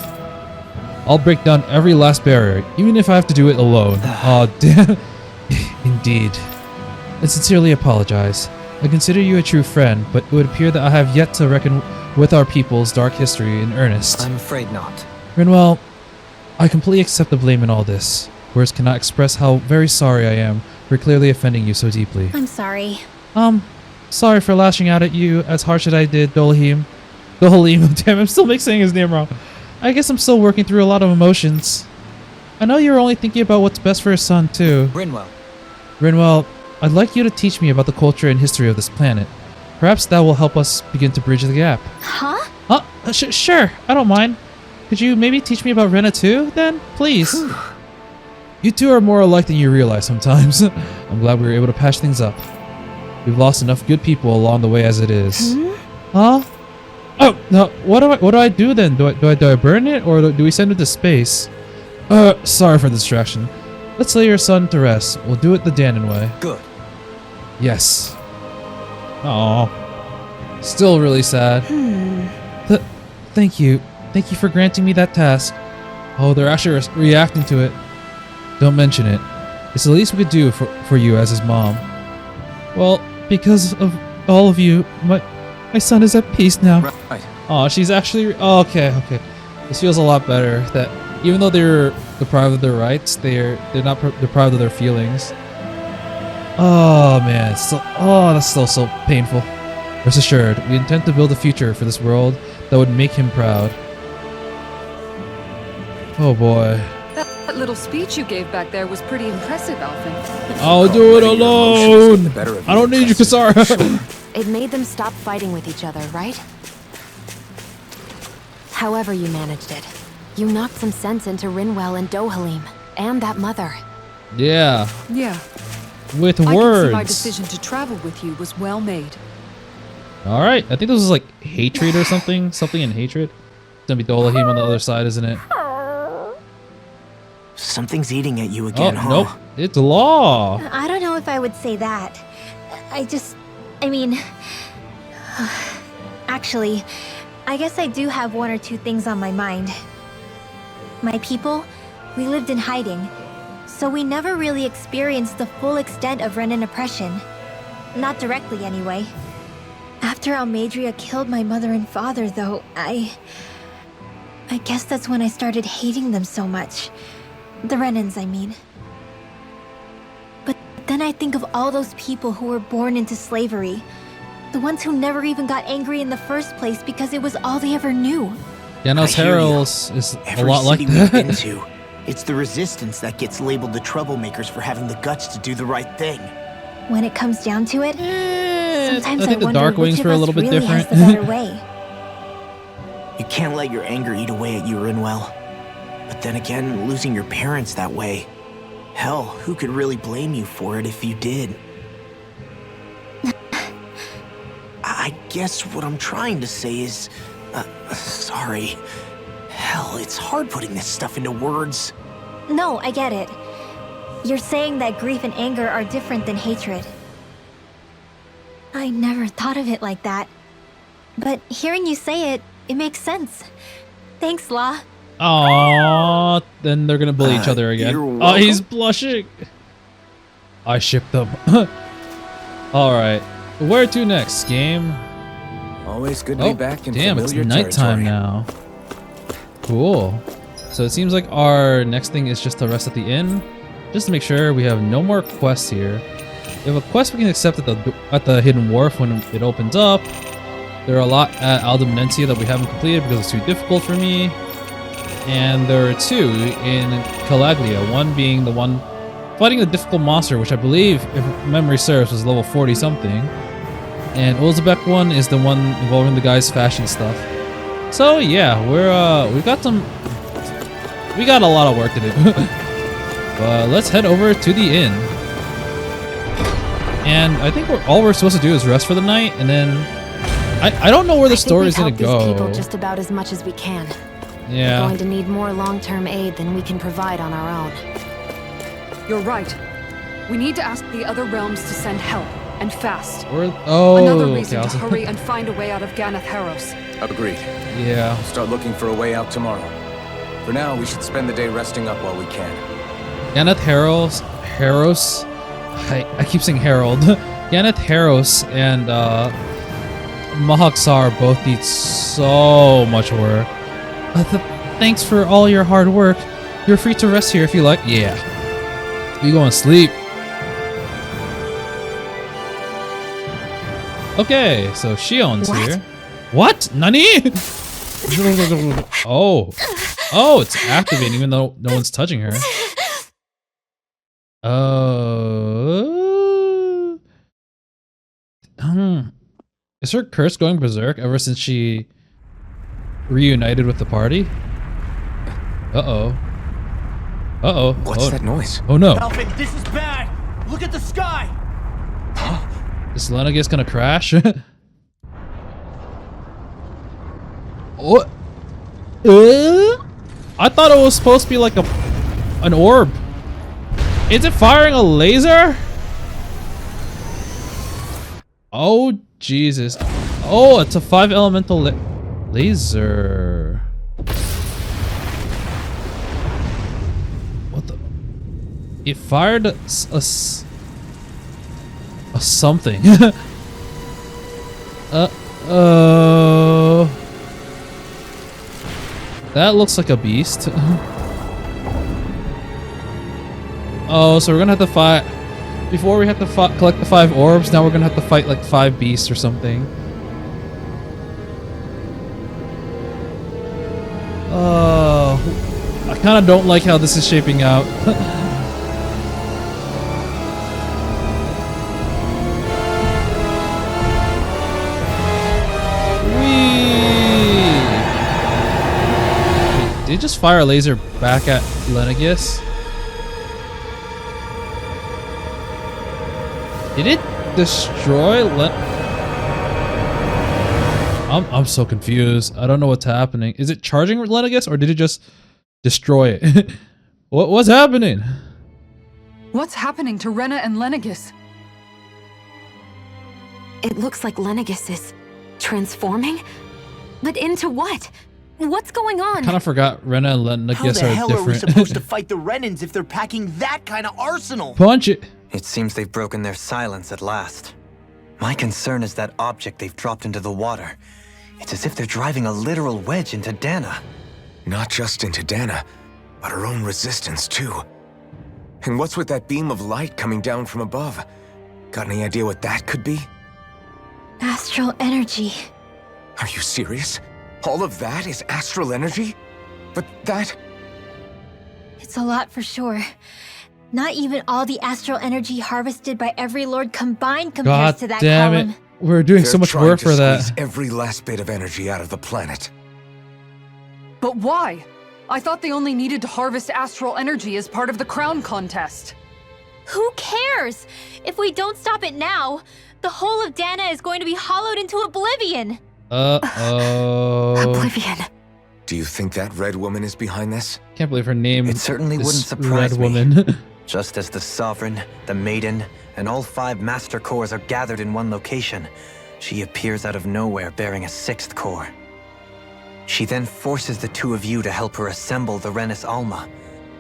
I'll break down every last barrier, even if I have to do it alone. Aw, damn. Indeed. I sincerely apologize. I consider you a true friend, but it would appear that I have yet to reckon with our people's dark history in earnest. I'm afraid not. Rinwell, I completely accept the blame in all this. Words cannot express how very sorry I am for clearly offending you so deeply. I'm sorry. Sorry for lashing out at you as harsh as I did, Dohalim. Damn, I'm still saying his name wrong. I guess I'm still working through a lot of emotions. I know you're only thinking about what's best for your son, too. Rinwell, I'd like you to teach me about the culture and history of this planet. Perhaps that will help us begin to bridge the gap. Huh? Sure, I don't mind. Could you maybe teach me about Rena too, then? Please. You two are more alike than you realize sometimes. I'm glad we were able to patch things up. We've lost enough good people along the way as it is. Huh? Oh, no, what do I do then? Do I burn it, or do we send it to space? Sorry for the distraction. Let's lay your son to rest. We'll do it the Dahnan way. Good. Yes. Aww. Still really sad. Thank you. Thank you for granting me that task. Oh, they're actually reacting to it. Don't mention it. It's the least we could do for you as his mom. Well, because of all of you, my son is at peace now. Right. Oh, she's actually... Oh, okay. This feels a lot better. That even though they're deprived of their rights, they're not deprived of their feelings. Oh, man. That's still so painful. Rest assured, we intend to build a future for this world that would make him proud. Oh, boy. That little speech you gave back there was pretty impressive, Alphen. I'll do it alone. I don't need you, Kisara. It made them stop fighting with each other, right? However you managed it, you knocked some sense into Rinwell and Dohalim, and that mother. Yeah. With I words. can see my decision to travel with you was well made. All right, I think this was like hatred or something. Something in hatred. It's gonna be Dohalim on the other side, isn't it? Something's eating at you again, huh? Nope. It's law. I don't know if I would say that. Actually, I guess I do have one or two things on my mind. My people, we lived in hiding, so we never really experienced the full extent of Renan oppression. Not directly, anyway. After Almadria killed my mother and father, though, I guess that's when I started hating them so much. The Renans, I mean. But then I think of all those people who were born into slavery. The ones who never even got angry in the first place because it was all they ever knew. Janos Herald is a lot like Every that. city we've been to, it's the resistance that gets labeled the troublemakers for having the guts to do the right thing. When it comes down to it, sometimes I think the wonder Dark which Wings of were a us little bit really different. has the better way. You can't let your anger eat away at you, Rinwell. But then again, losing your parents that way... Hell, who could really blame you for it if you did? I guess what I'm trying to say is... sorry. Hell, it's hard putting this stuff into words. No, I get it. You're saying that grief and anger are different than hatred. I never thought of it like that. But hearing you say it, it makes sense. Thanks, La. Aww, then they're gonna bully each other again. You're Oh, welcome. he's blushing. I shipped them. Alright, where to next, game? Always good to be back in damn, it's familiar nighttime territory. now. Cool. So it seems like our next thing is just to rest at the inn. Just to make sure we have no more quests here. We have a quest we can accept at the Hidden Wharf when it opens up. There are a lot at Aldemenencia that we haven't completed because it's too difficult for me. And there are two in Calaglia, one being the one fighting the difficult monster, which I believe, if memory serves, was level 40 something. And Ulzbek one is the one involving the guy's fashion stuff. So yeah, we got a lot of work to do. But let's head over to the inn. And I think all we're supposed to do is rest for the night, and then I don't know where the story is gonna go. These people just about as much as we can. Yeah. We're going to need more long-term aid than we can provide on our own. You're right. We need to ask the other realms to send help, and fast. Okay, Another reason I to was- hurry and find a way out of Ganath Haros. Agreed. Yeah. We'll start looking for a way out tomorrow. For now, we should spend the day resting up while we can. Ganath Haros. I keep saying Harold. Ganath Haros and Mahaksar both need so much work. Thanks for all your hard work. You're free to rest here if you like. Yeah. We going to sleep. Okay, so Shion's What? here. What? Nani? Oh. Oh, it's activating even though no one's touching her. Is her curse going berserk ever since she reunited with the party? Uh-oh. Uh-oh. What's that noise? Oh no. Alvin, this is bad! Look at the sky! Is Lenegus gonna crash? What? I thought it was supposed to be like an orb. Is it firing a laser? Oh Jesus! Oh, it's a 5 elemental laser. What the? It fired a something. That looks like a beast. Oh, so we're gonna have to fight. Before we had to collect the 5 orbs, now we're gonna have to fight like 5 beasts or something. Oh, I kind of don't like how this is shaping out. Did it just fire a laser back at Lenegus? Did it destroy I'm so confused. I don't know what's happening. Is it charging Lenegus or did it just destroy it? What's happening? What's happening to Rena and Lenegus? It looks like Lenegus is transforming? But into what? What's going on? Kind of forgot Rena and How Lenegus the are hell are we different. supposed to fight the Renans if they're packing that kind of arsenal? Punch it. It seems they've broken their silence at last. My concern is that object they've dropped into the water. It's as if they're driving a literal wedge into Dahna. Not just into Dahna, but her own resistance too. And what's with that beam of light coming down from above? Got any idea what that could be? Astral energy. Are you serious? All of that is astral energy? But that... It's a lot for sure. Not even all the astral energy harvested by every lord combined compares God to that damn column. it. We're doing so They're much trying work to for that. squeeze every last bit of energy out of the planet. But why? I thought they only needed to harvest astral energy as part of the crown contest. Who cares? If we don't stop it now, the whole of Dahna is going to be hollowed into oblivion. Uh-oh. Oblivion. Do you think that red woman is behind this? Can't believe her name It certainly is wouldn't surprise Red me. Woman. Just as the Sovereign, the Maiden, and all 5 Master Cores are gathered in one location, she appears out of nowhere bearing a 6th core. She then forces the 2 of you to help her assemble the Renis Alma.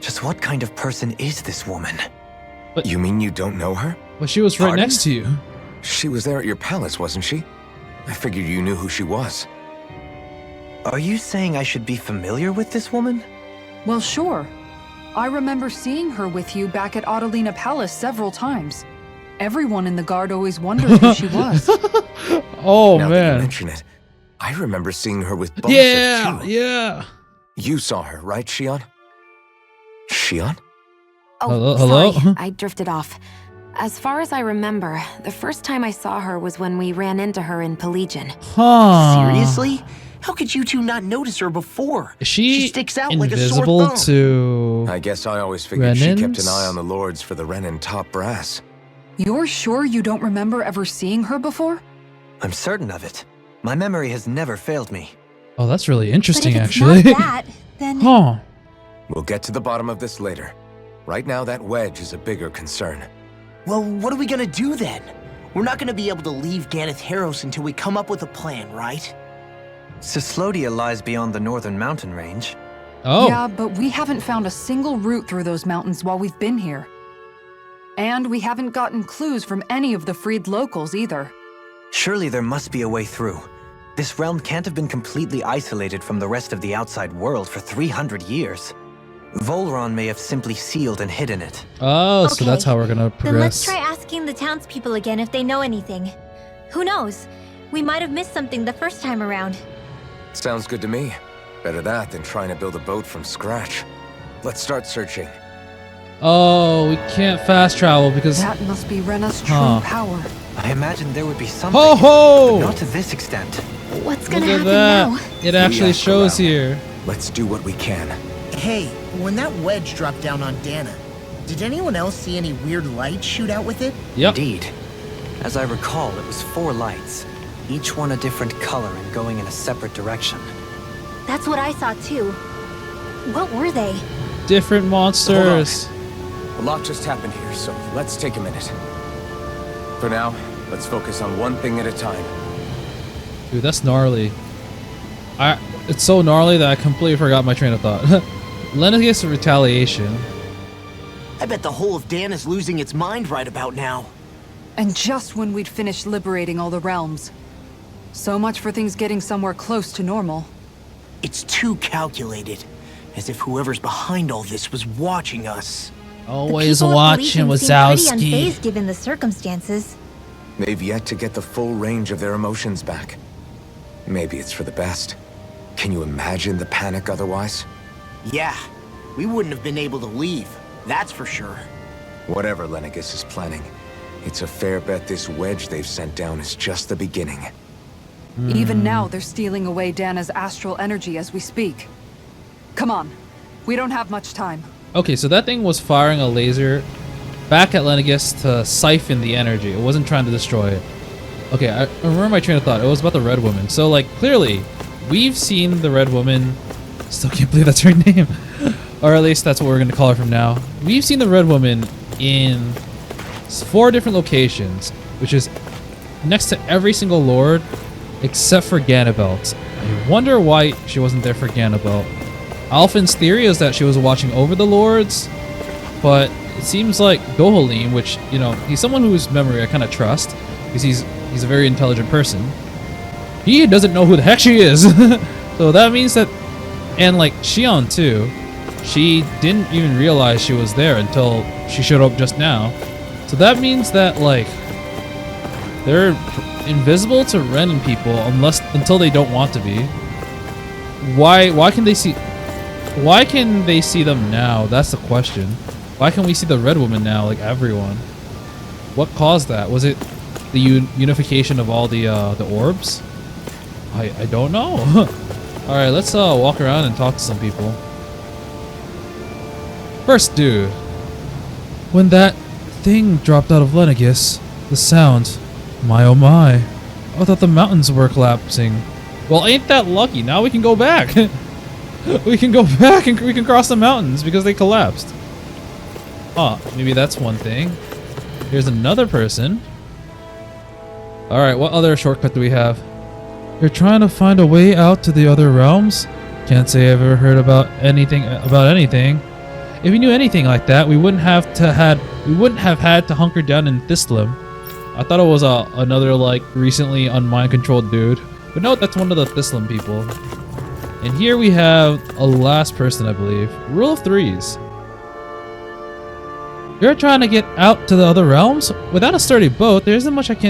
Just what kind of person is this woman? But You mean you don't know her? Well, she was right Pardon? next to you. She was there at your palace, wasn't she? I figured you knew who she was. Are you saying I should be familiar with this woman? Well, sure. I remember seeing her with you back at Adelina Palace several times. Everyone in the guard always wondered who she was. Oh, Now that you man. mention it, I remember seeing her with Bossif Yeah, too. yeah. You saw her, right, Shion? Shion? Oh, Hello? sorry. I drifted off. As far as I remember, the first time I saw her was when we ran into her in Pelagian. Huh. Seriously? How could you 2 not notice her before? Is she sticks out like a sore invisible thumb. to... I guess I always figured she kept Renans? an eye on the lords for the Renan top brass. You're sure you don't remember ever seeing her before? I'm certain of it. My memory has never failed me. Oh, that's really But interesting, if it's actually. not that, then Huh. We'll get to the bottom of this later. Right now, that wedge is a bigger concern. Well, what are we gonna do then? We're not gonna be able to leave Ganeth Haros until we come up with a plan, right? Cyslodia lies beyond the northern mountain range. Oh. Yeah, but we haven't found a single route through those mountains while we've been here. And we haven't gotten clues from any of the freed locals either. Surely there must be a way through. This realm can't have been completely isolated from the rest of the outside world for 300 years. Volron may have simply sealed and hidden it. Oh, so Okay, that's how we're gonna Then let's progress. try asking the townspeople again if they know anything. Who knows? We might have missed something the first time around. Sounds good to me. Better that than trying to build a boat from scratch. Let's start searching. Oh, we can't fast travel because... That must be Rena's true Huh. power. I imagined there would be something, Ho ho! but not to this extent. What's Look gonna at happen that. now? It actually asked shows aloud. here. Let's do what we can. Hey, when that wedge dropped down on Dahna, did anyone else see any weird lights shoot out with it? Yep. Indeed. As I recall, it was 4 lights, each one a different color and going in a separate direction. That's what I saw too. What were they? Different monsters. A lot just happened here, so let's take a minute. For now, let's focus on one thing at a time. Dude, that's gnarly. It's so gnarly that I completely forgot my train of thought. Lenegis retaliation. I bet the whole of Dahna's losing its mind right about now. And just when we'd finished liberating all the realms. So much for things getting somewhere close to normal. It's too calculated. As if whoever's behind all this was watching us. Always the people of watching Legion seem pretty Wazowski. unfazed given the circumstances. They've yet to get the full range of their emotions back. Maybe it's for the best. Can you imagine the panic otherwise? Yeah, we wouldn't have been able to leave. That's for sure. Whatever Lenegis is planning, it's a fair bet this wedge they've sent down is just the beginning. Even now, they're stealing away Dana's astral energy as we speak. Come on. We don't have much time. Okay, so that thing was firing a laser back at Lenegis to siphon the energy. It wasn't trying to destroy it. Okay, I remember my train of thought. It was about the Red Woman. So, like, clearly, we've seen the Red Woman. Still can't believe that's her name. Or at least that's what we're going to call her from now. We've seen the Red Woman in 4 different locations, which is next to every single lord except for Ganabelt. I wonder why she wasn't there for Ganabelt. Alphin's theory is that she was watching over the lords, but it seems like Dohalim, which, you know, he's someone whose memory I kind of trust, because he's a very intelligent person. He doesn't know who the heck she is. So that means that, and like Shion too, she didn't even realize she was there until she showed up just now. So that means that, like, they're invisible to Renan people until they don't want to be. Why can they see? Why can they see them now? That's the question. Why can we see the Red Woman now, like everyone? What caused that? Was it the unification of all the orbs? I don't know. All right, let's walk around and talk to some people. First dude, when that thing dropped out of Lenegis, the sound, my oh my, I thought the mountains were collapsing. Well, ain't that lucky? Now we can go back. We can go back and we can cross the mountains because they collapsed. Maybe that's one thing. Here's another person. Alright, what other shortcut do we have? You're trying to find a way out to the other realms? Can't say I've ever heard about anything. If we knew anything like that, we wouldn't have had to hunker down in Thistlum. I thought it was another, like, recently unmind controlled dude. But no, that's one of the Thistlum people. And here we have a last person, I believe. Rule of threes. You're trying to get out to the other realms? Without a sturdy boat, there isn't much wait,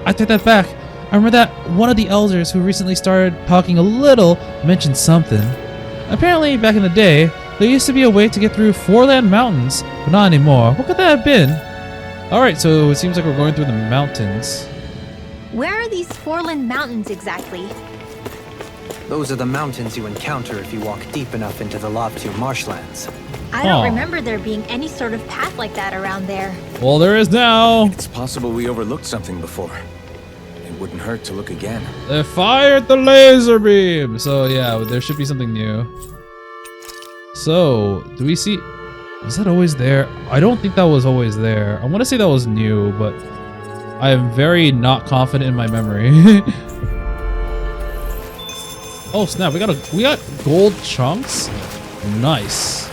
I take that back. I remember that one of the elders who recently started talking a little mentioned something. Apparently, back in the day, there used to be a way to get through 4 land mountains, but not anymore. What could that have been? Alright, so it seems like we're going through the mountains. Where are these Foreland Mountains exactly? Those are the mountains you encounter if you walk deep enough into the Lavtu marshlands. I don't remember there being any sort of path like that around there. Well, there is now. It's possible we overlooked something before. It wouldn't hurt to look again. They fired the laser beam! So yeah, there should be something new. So, do we see... Was that always there? I don't think that was always there. I want to say that was new, but I am very not confident in my memory. Oh snap, we got gold chunks? Nice.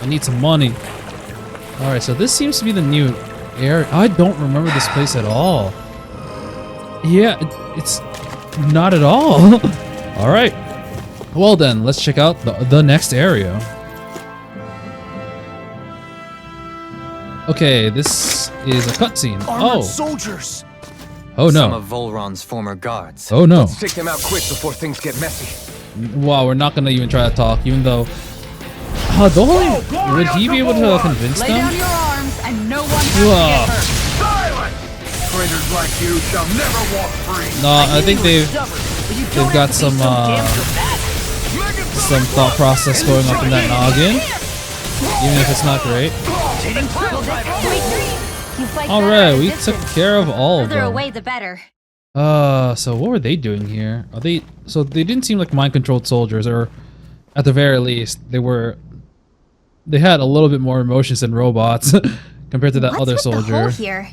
I need some money. Alright, so this seems to be the new area. I don't remember this place at all. Yeah, it's not at all. Alright. Well then, let's check out the next area. Okay, this is a cutscene. Armored Oh. soldiers! Oh Some no. of Volron's former guards. Oh no. Let's take them out quick before things get messy. Wow, we're not gonna even try to talk, even though. Would he be able to convince Lay them? down your arms and no one has to Whoa. get hurt. Silence! Traitors like you shall never walk free. No, I think they've got some thought process going up in that noggin, even if it's not great. All right, we took care of all of The further them. away, the better. So what were they doing here? So they didn't seem like mind-controlled soldiers, or at the very least, they had a little bit more emotions than robots compared to that What's other with soldier. the hole here?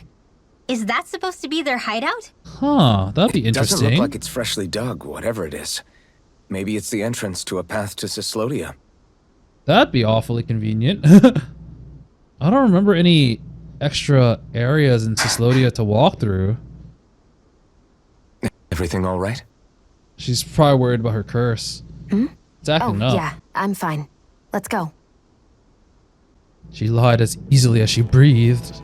Is that supposed to be their hideout? Huh, that'd be It doesn't look interesting. like it's freshly dug, whatever it is. Maybe it's the entrance to a path to Cyslodia. That'd be awfully convenient. I don't remember any extra areas in Cyslodia to walk through. Everything all right? She's probably worried about her curse. It's acting up. Yeah, I'm fine. Let's go. She lied as easily as she breathed.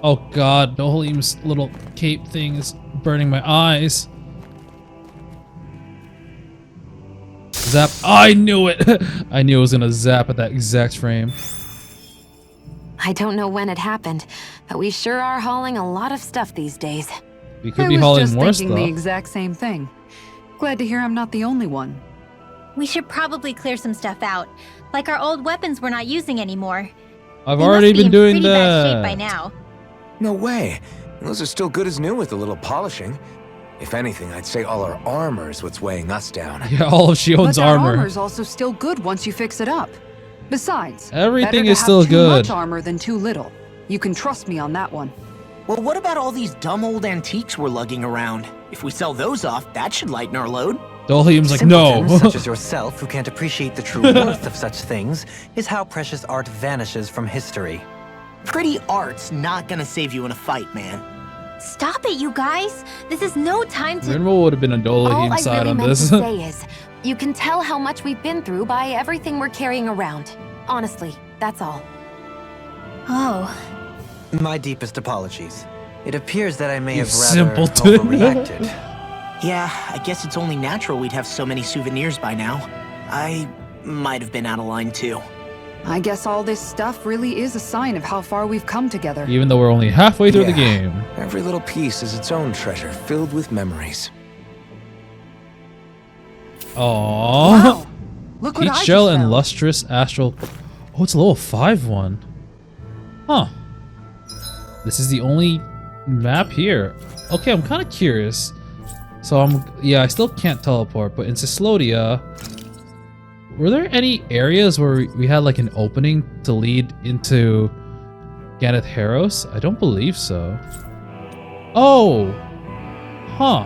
Oh god, Nohalim's little cape thing is burning my eyes. Zap. I knew it! I knew it was gonna zap at that exact frame. I don't know when it happened, but we sure are hauling a lot of stuff these days. We could I be was hauling just more thinking the stuff. exact same thing. Glad to hear I'm not the only one. We should probably clear some stuff out, like our old weapons we're not using anymore. I've They already must be been in doing pretty bad shape by that. now. No way. Those are still good as new with a little polishing. If anything, I'd say all our armor is what's weighing us down. Yeah, all of Shion's But that armor. armor's also still good once you fix it up. Besides, Everything better to is have still too good. much armor than too little. You can trust me on that one. Well, what about all these dumb old antiques we're lugging around? If we sell those off, that should lighten our load. Nohalim's like, Simpletons no. such as yourself who can't appreciate the true worth of such things is how precious art vanishes from history. Pretty art's not gonna save you in a fight, man. Stop it, you guys! This is no time to. Rinwell would have been on All I Nohalim's side really on meant this. to say is, you can tell how much we've been through by everything we're carrying around. Honestly, that's all. Oh, My deepest apologies. It appears that I may You have rather simpleton. overreacted. Yeah, I guess it's only natural we'd have so many souvenirs by now. I might have been out of line too. I guess all this stuff really is a sign of how far we've come together. Even though we're only halfway through the Yeah. game. Every little piece is its own treasure, filled with memories. Aww. Wow! Look what Peach I just shell and found. lustrous astral. Oh, it's a level 5 one. Huh. This is the only map here. Okay, I'm kind of curious. So I still can't teleport, but in Cyslodia, were there any areas where we had like an opening to lead into Ganeth Heros? I don't believe so. Oh! Huh.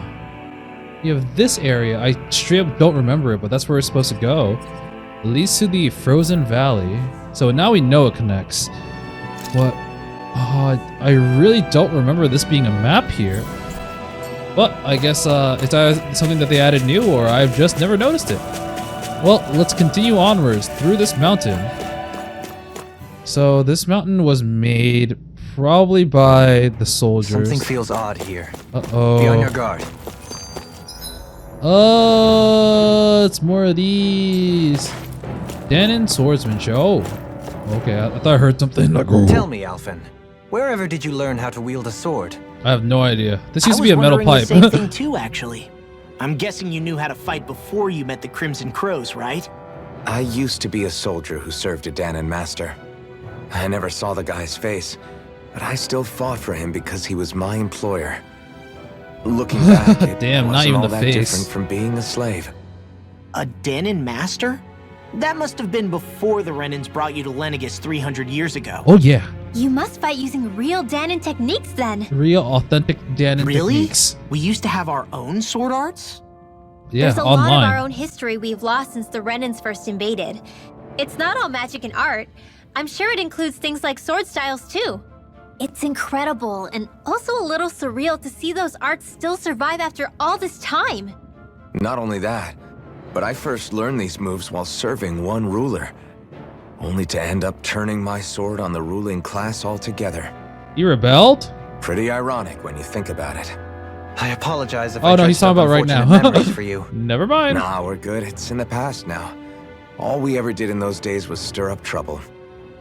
You have this area. I straight up don't remember it, but that's where it's supposed to go. It leads to the Frozen Valley. So now we know it connects. What? I really don't remember this being a map here. But I guess it's either something that they added new, or I've just never noticed it. Well, let's continue onwards through this mountain. So this mountain was made probably by the soldiers. Something feels odd here. Uh-oh. Be on your guard. Oh, it's more of these. Dahnan swordsmanship. Oh, okay. I thought I heard something. Like, Tell me, Alphen, wherever did you learn how to wield a sword? I have no idea. This I used to was be a metal wondering pipe. the same thing too, actually. I'm guessing you knew how to fight before you met the Crimson Crows, right? I used to be a soldier who served a Dahnan master. I never saw the guy's face, but I still fought for him because he was my employer. Looking back, it Damn, not wasn't even all the that face. different from being a slave. A Dahnan master? That must have been before the Renans brought you to Lenegis 300 years ago. Oh yeah, you must fight using real Dahnan techniques then. real authentic Dahnan Really? techniques. We used to have our own sword arts? Yeah, There's a lot of our online. own history we've lost since the Renans first invaded. It's not all magic and art. I'm sure it includes things like sword styles too. It's incredible and also a little surreal to see those arts still survive after all this time. Not only that, but I first learned these moves while serving one ruler. only to end up turning my sword on the ruling class altogether. You rebelled? Pretty ironic when you think about it. I apologize if Oh I no, he's dredged up talking about right now. unfortunate memories for you. Never mind. Nah, we're good. It's in the past now. All we ever did in those days was stir up trouble.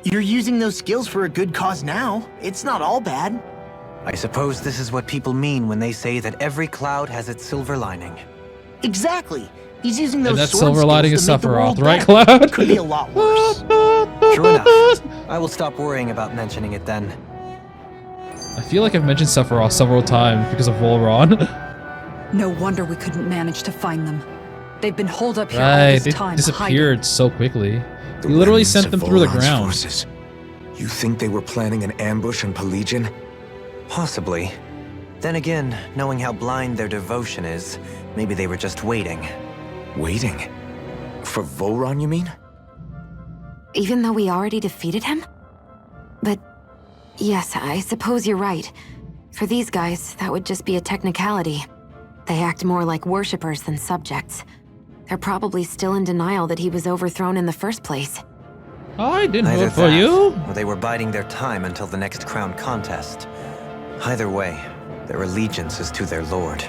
You're using those skills for a good cause now. It's not all bad. I suppose this is what people mean when they say that every cloud has its silver lining. Exactly. He's using those And that sword silver lining skills is to make the world Sephiroth, right, better. Cloud? Could be a lot worse. True enough. I will stop worrying about mentioning it then. I feel like I've mentioned Sephiroth several times because of Volron. No wonder we couldn't manage to find them. They've been holed up here all Right, this they time. disappeared so quickly. The We literally remnants sent of them through the Volron's ground. forces. You think they were planning an ambush on Pelagian? Possibly. Then again, knowing how blind their devotion is, maybe they were just waiting. Waiting? For Volron, you mean? Even though we already defeated him? But yes, I suppose you're right. For these guys, that would just be a technicality. They act more like worshippers than subjects. They're probably still in denial that he was overthrown in the first place. I didn't Either vote for that, you. or they were biding their time until the next crown contest. Either way, their allegiance is to their lord.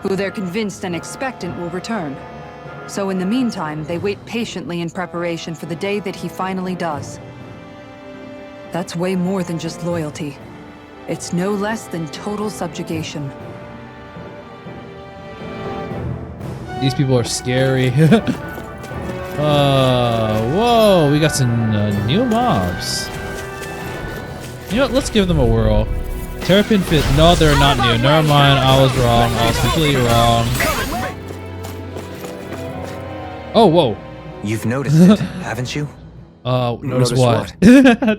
Who they're convinced and expectant will return. So in the meantime, they wait patiently in preparation for the day that he finally does. That's way more than just loyalty. It's no less than total subjugation. These people are scary. Whoa, we got some new mobs. You know what, let's give them a whirl. Terrapin Fit, no, they're not new. Never mind, I was wrong. I was completely wrong. Oh, whoa. You've noticed it, haven't you? Notice Notice what?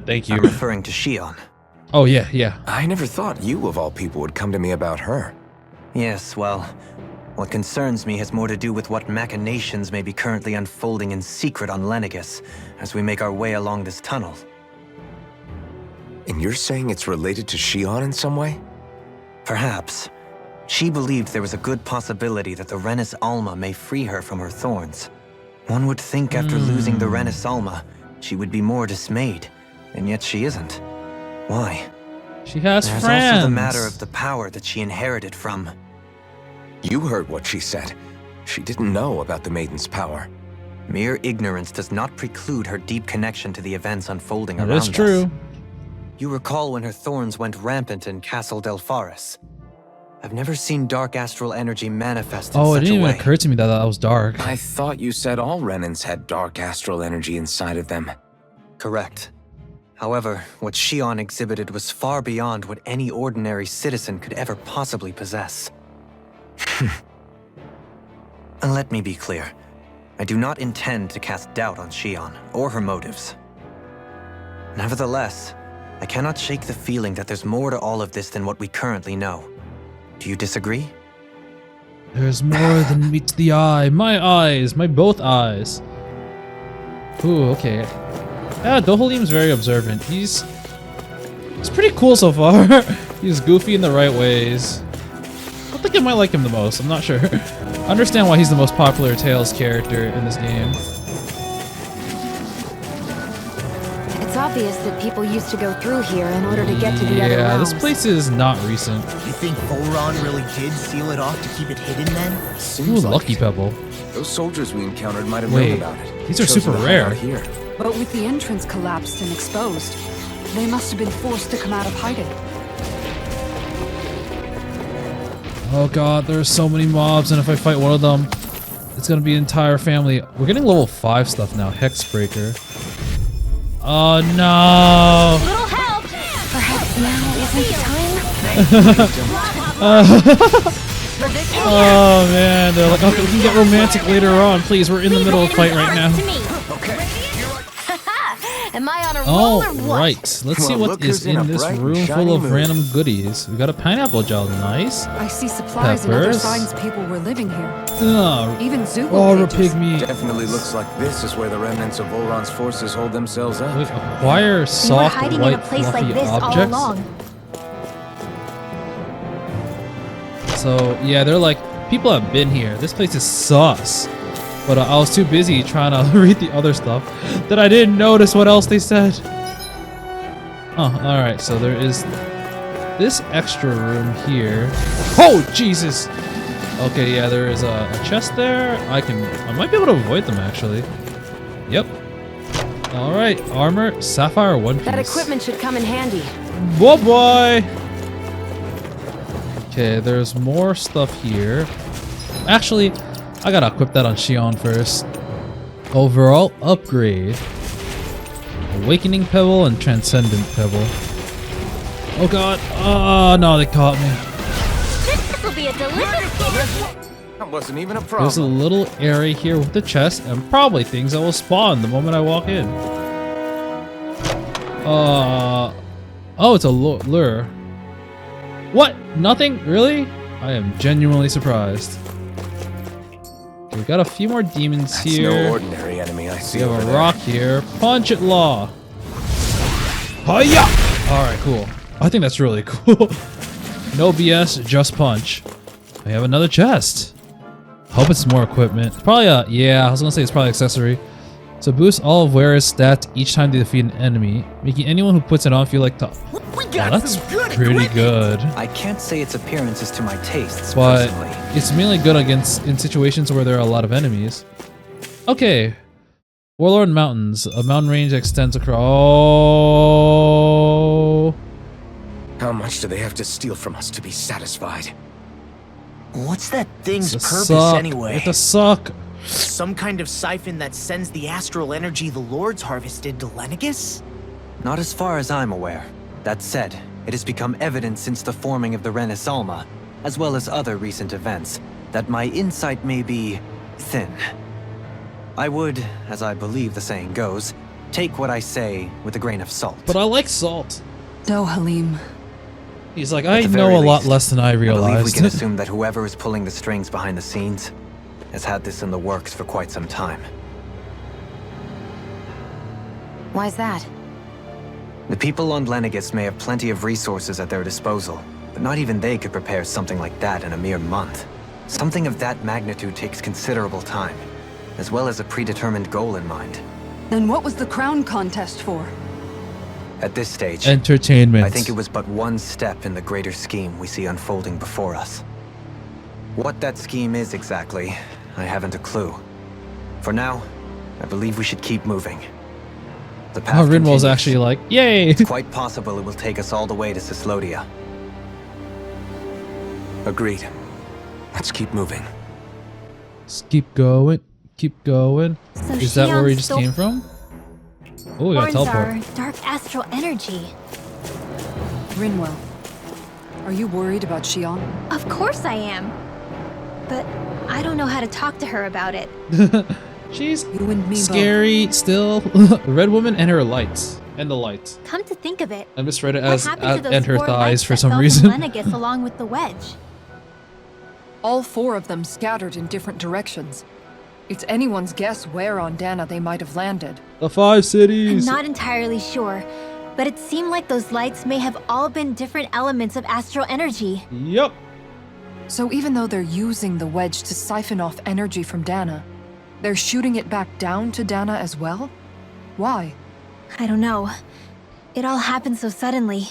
Thank you. I'm referring to Shion. Oh, yeah, yeah. I never thought you, of all people, would come to me about her. Yes, well, what concerns me has more to do with what machinations may be currently unfolding in secret on Lenegis as we make our way along this tunnel. And you're saying it's related to Shion in some way? Perhaps. She believed there was a good possibility that the Renis Alma may free her from her thorns. One would think after losing the Renis Alma, she would be more dismayed, and yet she isn't. Why? She has There's friends. also the matter of the power that she inherited from. You heard what she said. She didn't know about the Maiden's power. Mere ignorance does not preclude her deep connection to the events unfolding around That us. is true. You recall when her thorns went rampant in Castle Delpharis. I've never seen dark astral energy manifest in Oh, it such didn't a even way. occur to me that that was dark. I thought you said all Renans had dark astral energy inside of them. Correct. However, what Shion exhibited was far beyond what any ordinary citizen could ever possibly possess. And let me be clear. I do not intend to cast doubt on Shion or her motives. Nevertheless, I cannot shake the feeling that there's more to all of this than what we currently know. Do you disagree? There's more than meets the eye. My eyes. My both eyes. Ooh, okay. Yeah, Dohalim's very observant. He's pretty cool so far. He's goofy in the right ways. I think I might like him the most. I'm not sure. I understand why he's the most popular Tails character in this game. It's obvious that people used to go through here in order to get to the other Yeah, realms. this place is not recent. You think Volron really did seal it off to keep it hidden then? Ooh, Seems like Lucky it. Pebble. Those soldiers we encountered might have Wait, known about it. these are Chosen super to hide rare. out here. But with the entrance collapsed and exposed, they must have been forced to come out of hiding. Oh god, there's so many mobs, and if I fight one of them, it's gonna be an entire family. We're getting level 5 stuff now, Hexbreaker. Oh no! Little help! Perhaps now isn't the time? Oh man, they're like, okay, we can get romantic later on. Please, we're in the middle of a fight right now. Am I on a roll or what? Alright, let's see Well, what look is who's in a in this bright and room full shiny of mood. random goodies. We got a pineapple gel, nice. I see supplies and other Peppers. signs people were living here. Oh, Even Zuko Aura pages. Pygmy. Definitely looks like this is where the remnants of Volron's forces hold themselves up. Wait, acquire We were soft, hiding in a white, place fluffy like this all objects. along. So, yeah, they're like, people have been here. This place is sus. But I was too busy trying to read the other stuff that I didn't notice what else they said. Oh, alright, so there is this extra room here. Oh, Jesus! Okay, yeah, there is a chest there. I might be able to avoid them, actually. Yep. Alright, armor, sapphire, one piece. That equipment should come in handy. Whoa, boy! Okay, there's more stuff here. Actually, I gotta equip that on Xion first. Overall upgrade. Awakening Pebble and Transcendent Pebble. Oh god. Oh no, they caught me. This will be a delicious. That wasn't even a problem. There's a little area here with the chest and probably things that will spawn the moment I walk in. Oh, it's a lure. What? Nothing? Really? I am genuinely surprised. We got a few more demons That's here. no ordinary enemy I see. We have over a there. rock here. Punch it, Law. Hiya! Alright, cool. I think that's really cool. No BS, just punch. We have another chest. Hope it's more equipment. Probably yeah, I was gonna say it's probably accessory. So boost all of wearers' stats each time they defeat an enemy, making anyone who puts it on feel like the. We Oh, got that's some good pretty equipment. good. I can't say its appearance is to my tastes, But personally. it's mainly good against in situations where there are a lot of enemies. Okay. Warlord Mountains. A mountain range extends across. Oh. How much do they have to steal from us to be satisfied? What's that thing's It's a purpose suck. anyway? It's a suck. Some kind of siphon that sends the astral energy the Lords harvested to Lenegus? Not as far as I'm aware. That said, it has become evident since the forming of the Renasalma, as well as other recent events, that my insight may be thin. I would, as I believe the saying goes, take what I say with a grain of salt. But I like salt. Dohalim. He's like, At I the know very a lot least, less than I I believe we realized. can assume that whoever is pulling the strings behind the scenes has had this in the works for quite some time. Why's that? The people on Lenegus may have plenty of resources at their disposal, but not even they could prepare something like that in a mere month. Something of that magnitude takes considerable time, as well as a predetermined goal in mind. Then what was the crown contest for? At this stage, Entertainment. I think it was but one step in the greater scheme we see unfolding before us. What that scheme is exactly, I haven't a clue. For now, I believe we should keep moving. The path Oh, Rinwell's continues. actually like, yay! It's quite possible it will take us all the way to Cyslodia. Agreed. Let's keep moving. Just keep going. Keep going. So Is that where we Xion just stole came from? Oh, we got horns teleport. are dark astral energy. Rinwell. Are you worried about Xion? Of course I am. But I don't know how to talk to her about it. She's You and me scary still. The red woman and her lights. And the lights. Come to think of it, I misread it what as happened to those and her 4 thighs lights for that some fell reason. from Lenegus along with the wedge? both. All 4 of them scattered in different directions. It's anyone's guess where on Dahna they might have landed. The 5 I'm cities. not entirely sure, but it seemed like those lights may have all been different elements of astral energy. Yep. So even though they're using the wedge to siphon off energy from Dahna, they're shooting it back down to Dahna as well? Why? I don't know. It all happened so suddenly.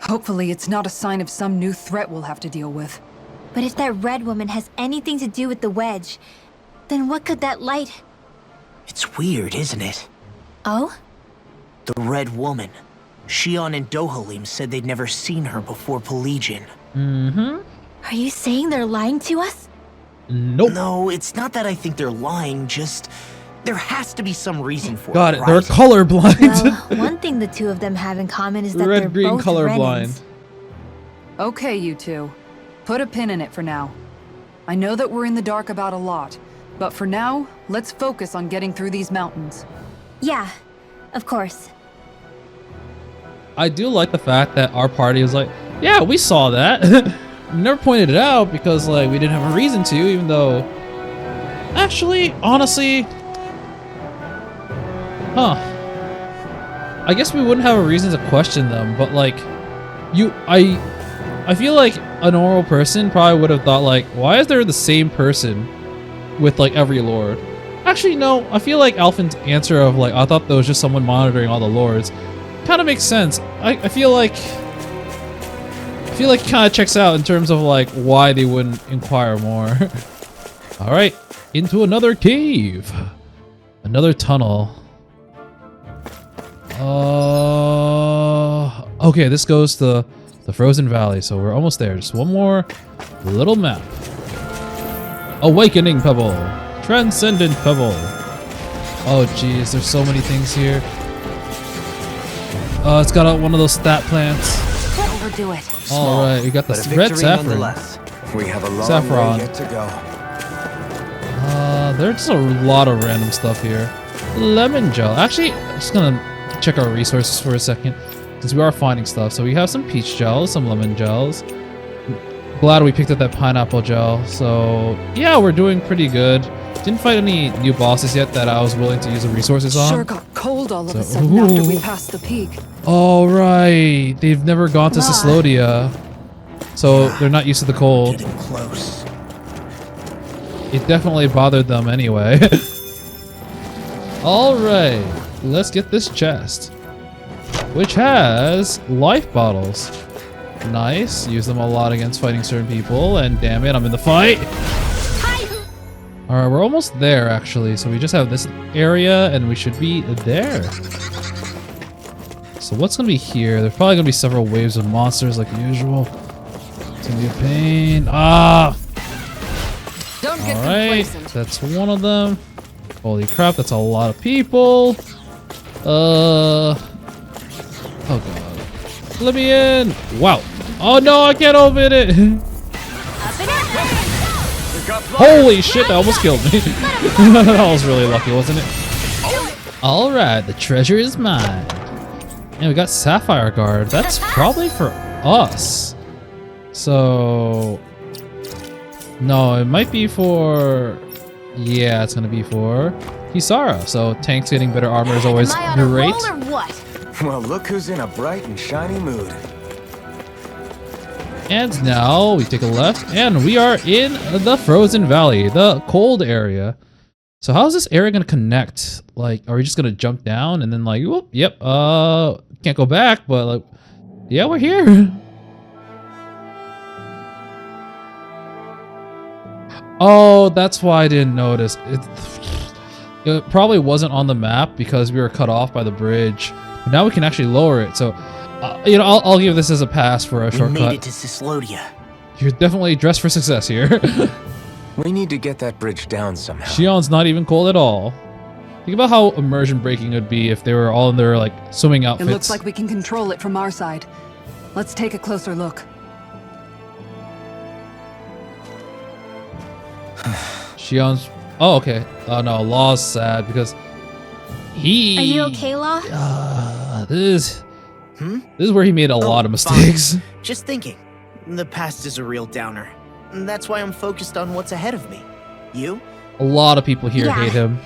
Hopefully it's not a sign of some new threat we'll have to deal with. But if that red woman has anything to do with the wedge, then what could that light... It's weird, isn't it? Oh? The Red Woman. Xion and Dohalim said they'd never seen her before Pelagian. Mm-hmm. Are you saying they're lying to us? Nope. No, it's not that I think they're lying, just... There has to be some reason for Got it, it. They're right? colorblind. Well, one thing the two of them have in common is that they're Red, green, both colorblind. Renans. Okay, you two. Put a pin in it for now. I know that we're in the dark about a lot, but for now, let's focus on getting through these mountains. Yeah, of course. I do like the fact that our party is like, yeah, we saw that. We never pointed it out because like we didn't have a reason to, even though actually, honestly, I guess we wouldn't have a reason to question them, but like I feel like a normal person probably would have thought like, why is there the same person with like every lord? Actually, no. I feel like Alphen's answer of like, I thought there was just someone monitoring all the lords, kind of makes sense. I feel like it kind of checks out in terms of like why they wouldn't inquire more. All right, into another cave, another tunnel. Okay, this goes to the Frozen Valley, so we're almost there. Just one more little map. Awakening Pebble, Transcendent Pebble. Oh geez, there's so many things here. It's got one of those stat plants. Don't overdo it. All right, we got the red saffron. We have a long Saffron. way yet to go. There's a lot of random stuff here. Lemon gel. Actually, I'm just gonna check our resources for a second, since we are finding stuff. So we have some peach gels, some lemon gels. Glad we picked up that pineapple gel. So yeah, we're doing pretty good. Didn't fight any new bosses yet that I was willing to use the resources on. Sure got cold all of a sudden after we passed the peak. All right, they've never gone to Ciclodia, so they're not used to the cold. Getting close. It definitely bothered them anyway. All right, let's get this chest, which has life bottles. Nice. Use them a lot against fighting certain people, and damn it, I'm in the fight. All right, we're almost there actually. So we just have this area, and we should be there. So what's gonna be here? There's probably gonna be several waves of monsters like usual. It's gonna be a pain. Ah! Alright, that's one of them. Holy crap, that's a lot of people. Oh god. Let me in! Wow. Oh no, I can't open it! Holy shit, that almost killed me. That was really lucky, wasn't it? Alright, the treasure is mine. And we got Sapphire Guard. That's probably for us. So... no, it might be for... yeah, it's gonna be for Kisara. So tanks getting better armor is always great. Well, look who's in a bright and shiny mood. And now we take a left, and we are in the Frozen Valley, the cold area. So how is this area gonna connect? Like, are we just gonna jump down and then like, whoop, yep, can't go back, but like, yeah, we're here. Oh, that's why I didn't notice. It probably wasn't on the map because we were cut off by the bridge. But now we can actually lower it, so you know, I'll give this as a pass for a shortcut. We made it to Ciclodia. You're definitely dressed for success here. We need to get that bridge down somehow. Shion's not even cold at all. Think about how immersion breaking would be if they were all in their like swimming outfits. It looks like we can control it from our side. Let's take a closer look. Shion's... oh, okay. Oh no, Law's sad because he... Are you okay, Law? This is where he made a lot of mistakes. Fine. Just thinking. The past is a real downer. That's why I'm focused on what's ahead of me. You? A lot of people here hate him.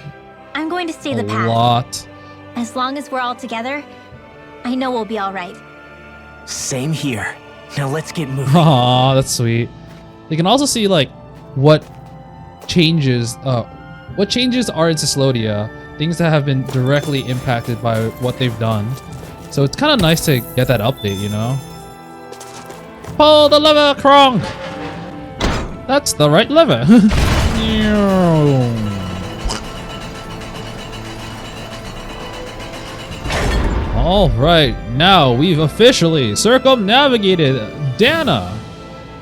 I'm going to stay the path. A lot. As long as we're all together, I know we'll be all right. Same here. Now let's get moving. Aw, that's sweet. You can also see like what changes are in Ciclodia, things that have been directly impacted by what they've done. So it's kind of nice to get that update, you know? Pull the lever, Krong! That's the right lever. All right, now we've officially circumnavigated Dahna.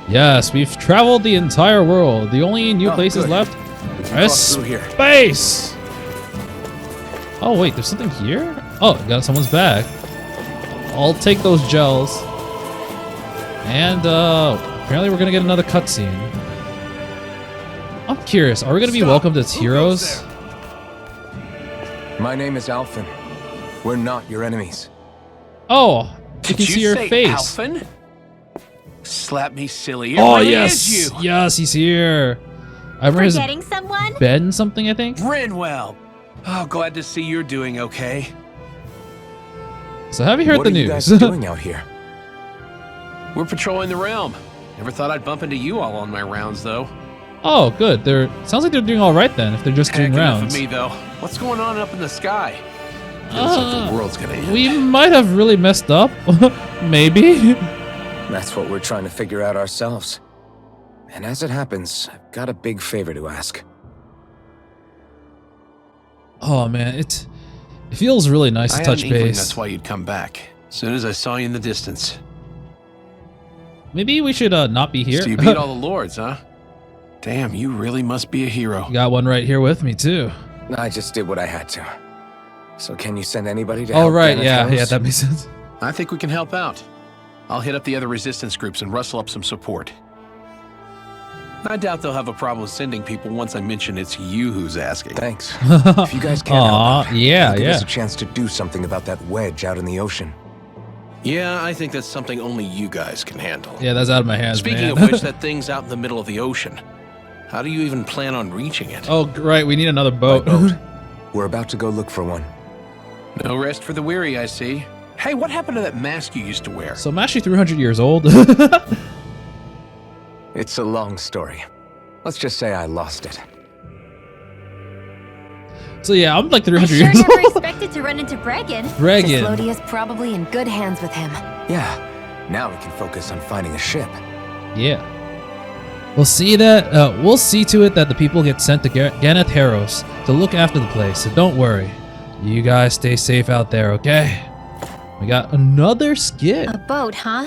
Yes, we've traveled the entire world. The only new places left is space. Oh wait, there's something here? Oh, got someone's bag. I'll take those gels. And apparently we're gonna get another cutscene. I'm curious, are we gonna be welcomed as heroes? My name is Alphen. We're not your enemies. Oh, you can see your face. Alphen? Slap me silly. Oh yes, yes, he's here. I remember his someone? Ben something, I think. Renwell. Oh, glad to see you're doing okay. So have you heard the news? What are you guys doing out here? We're patrolling the realm. Never thought I'd bump into you all on my rounds, though. Oh, good. Sounds like they're doing all right then. If they're just doing Heck, enough rounds. of me though. What's going on up in the sky? Feels like the world's gonna end. We might have really messed up. Maybe. That's what we're trying to figure out ourselves. And as it happens, I've got a big favor to ask. Oh man, it feels really nice to touch base. That's why you'd come back. As soon as I saw you in the distance. Maybe we should not be here. So you beat all the lords, huh? Damn, you really must be a hero. Got one right here with me too. I just did what I had to. So can you send anybody to Oh help? right, Dahnan? yeah, that makes sense. I think we can help out. I'll hit up the other resistance groups and rustle up some support. I doubt they'll have a problem sending people once I mention it's you who's asking. Thanks. If you guys can help out, yeah, give yeah. us a chance to do something about that wedge out in the ocean. Yeah, I think that's something only you guys can handle. Yeah, that's out of my hands, Speaking man. of which, that thing's out in the middle of the ocean. How do you even plan on reaching it? Oh, right, we need another boat. We're about to go look for one. No rest for the weary, I see. Hey, what happened to that mask you used to wear? So I'm actually 300 years old. It's a long story. Let's just say I lost it. So yeah, I'm like I 300 sure years never old. expected to run into Bregan. Bregan. Claudia's probably in good hands with him. Yeah, now we can focus on finding a ship. Yeah. We'll see to it that the people get sent to Ganeth Harros to look after the place, so don't worry. You guys stay safe out there, okay? We got another skit. A boat, huh?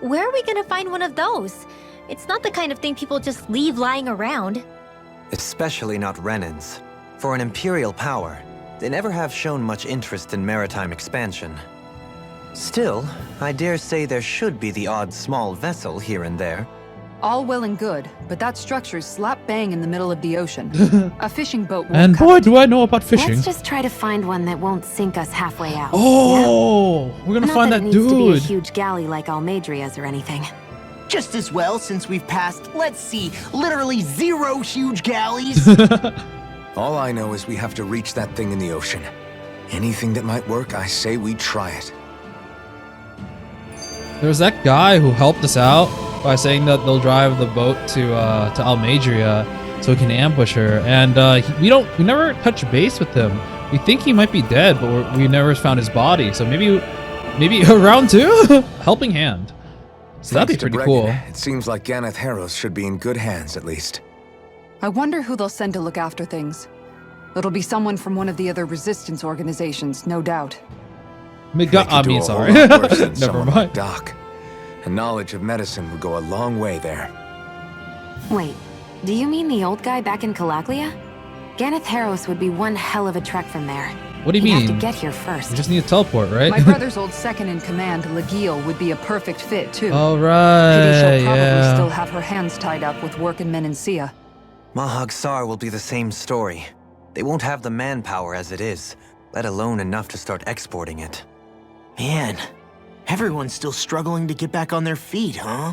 Where are we gonna find one of those? It's not the kind of thing people just leave lying around. Especially not Renans. For an imperial power, they never have shown much interest in maritime expansion. Still, I dare say there should be the odd small vessel here and there. All well and good, but that structure's slap bang in the middle of the ocean. A fishing boat won't And cut boy, it. do I know about fishing. Let's just try to find one that won't sink us halfway out. Oh, we're gonna Not find that that it needs to be a dude. huge galley like Almadria's or anything. Just as well, since we've passed, let's see, literally 0 huge galleys. All I know is we have to reach that thing in the ocean. Anything that might work, I say we try it. There's that guy who helped us out by saying that they'll drive the boat to Almadria so we can ambush her, and we never touch base with him. We think he might be dead, but we never found his body. So maybe round 2, helping hand. So that'd be Thanks to pretty Bregan, cool. It seems like Ganeth Harros should be in good hands, at least. I wonder who they'll send to look after things. It'll be someone from one of the other resistance organizations, no doubt. They could I do mean, a sorry. whole lot worse than Never someone mind. like Doc. And knowledge of medicine would go a long way there. Wait, do you mean the old guy back in Calaglia? Ganeth Harros would be one hell of a trek from there. What do you He'd mean? have to get here first. We just need to teleport, right? My brother's old second-in-command, Legil, would be a perfect fit, too. All Pity right, she'll probably yeah. still have her hands tied up with work in Menancia. Mahag Sar will be the same story. They won't have the manpower as it is, let alone enough to start exporting it. Man, everyone's still struggling to get back on their feet, huh?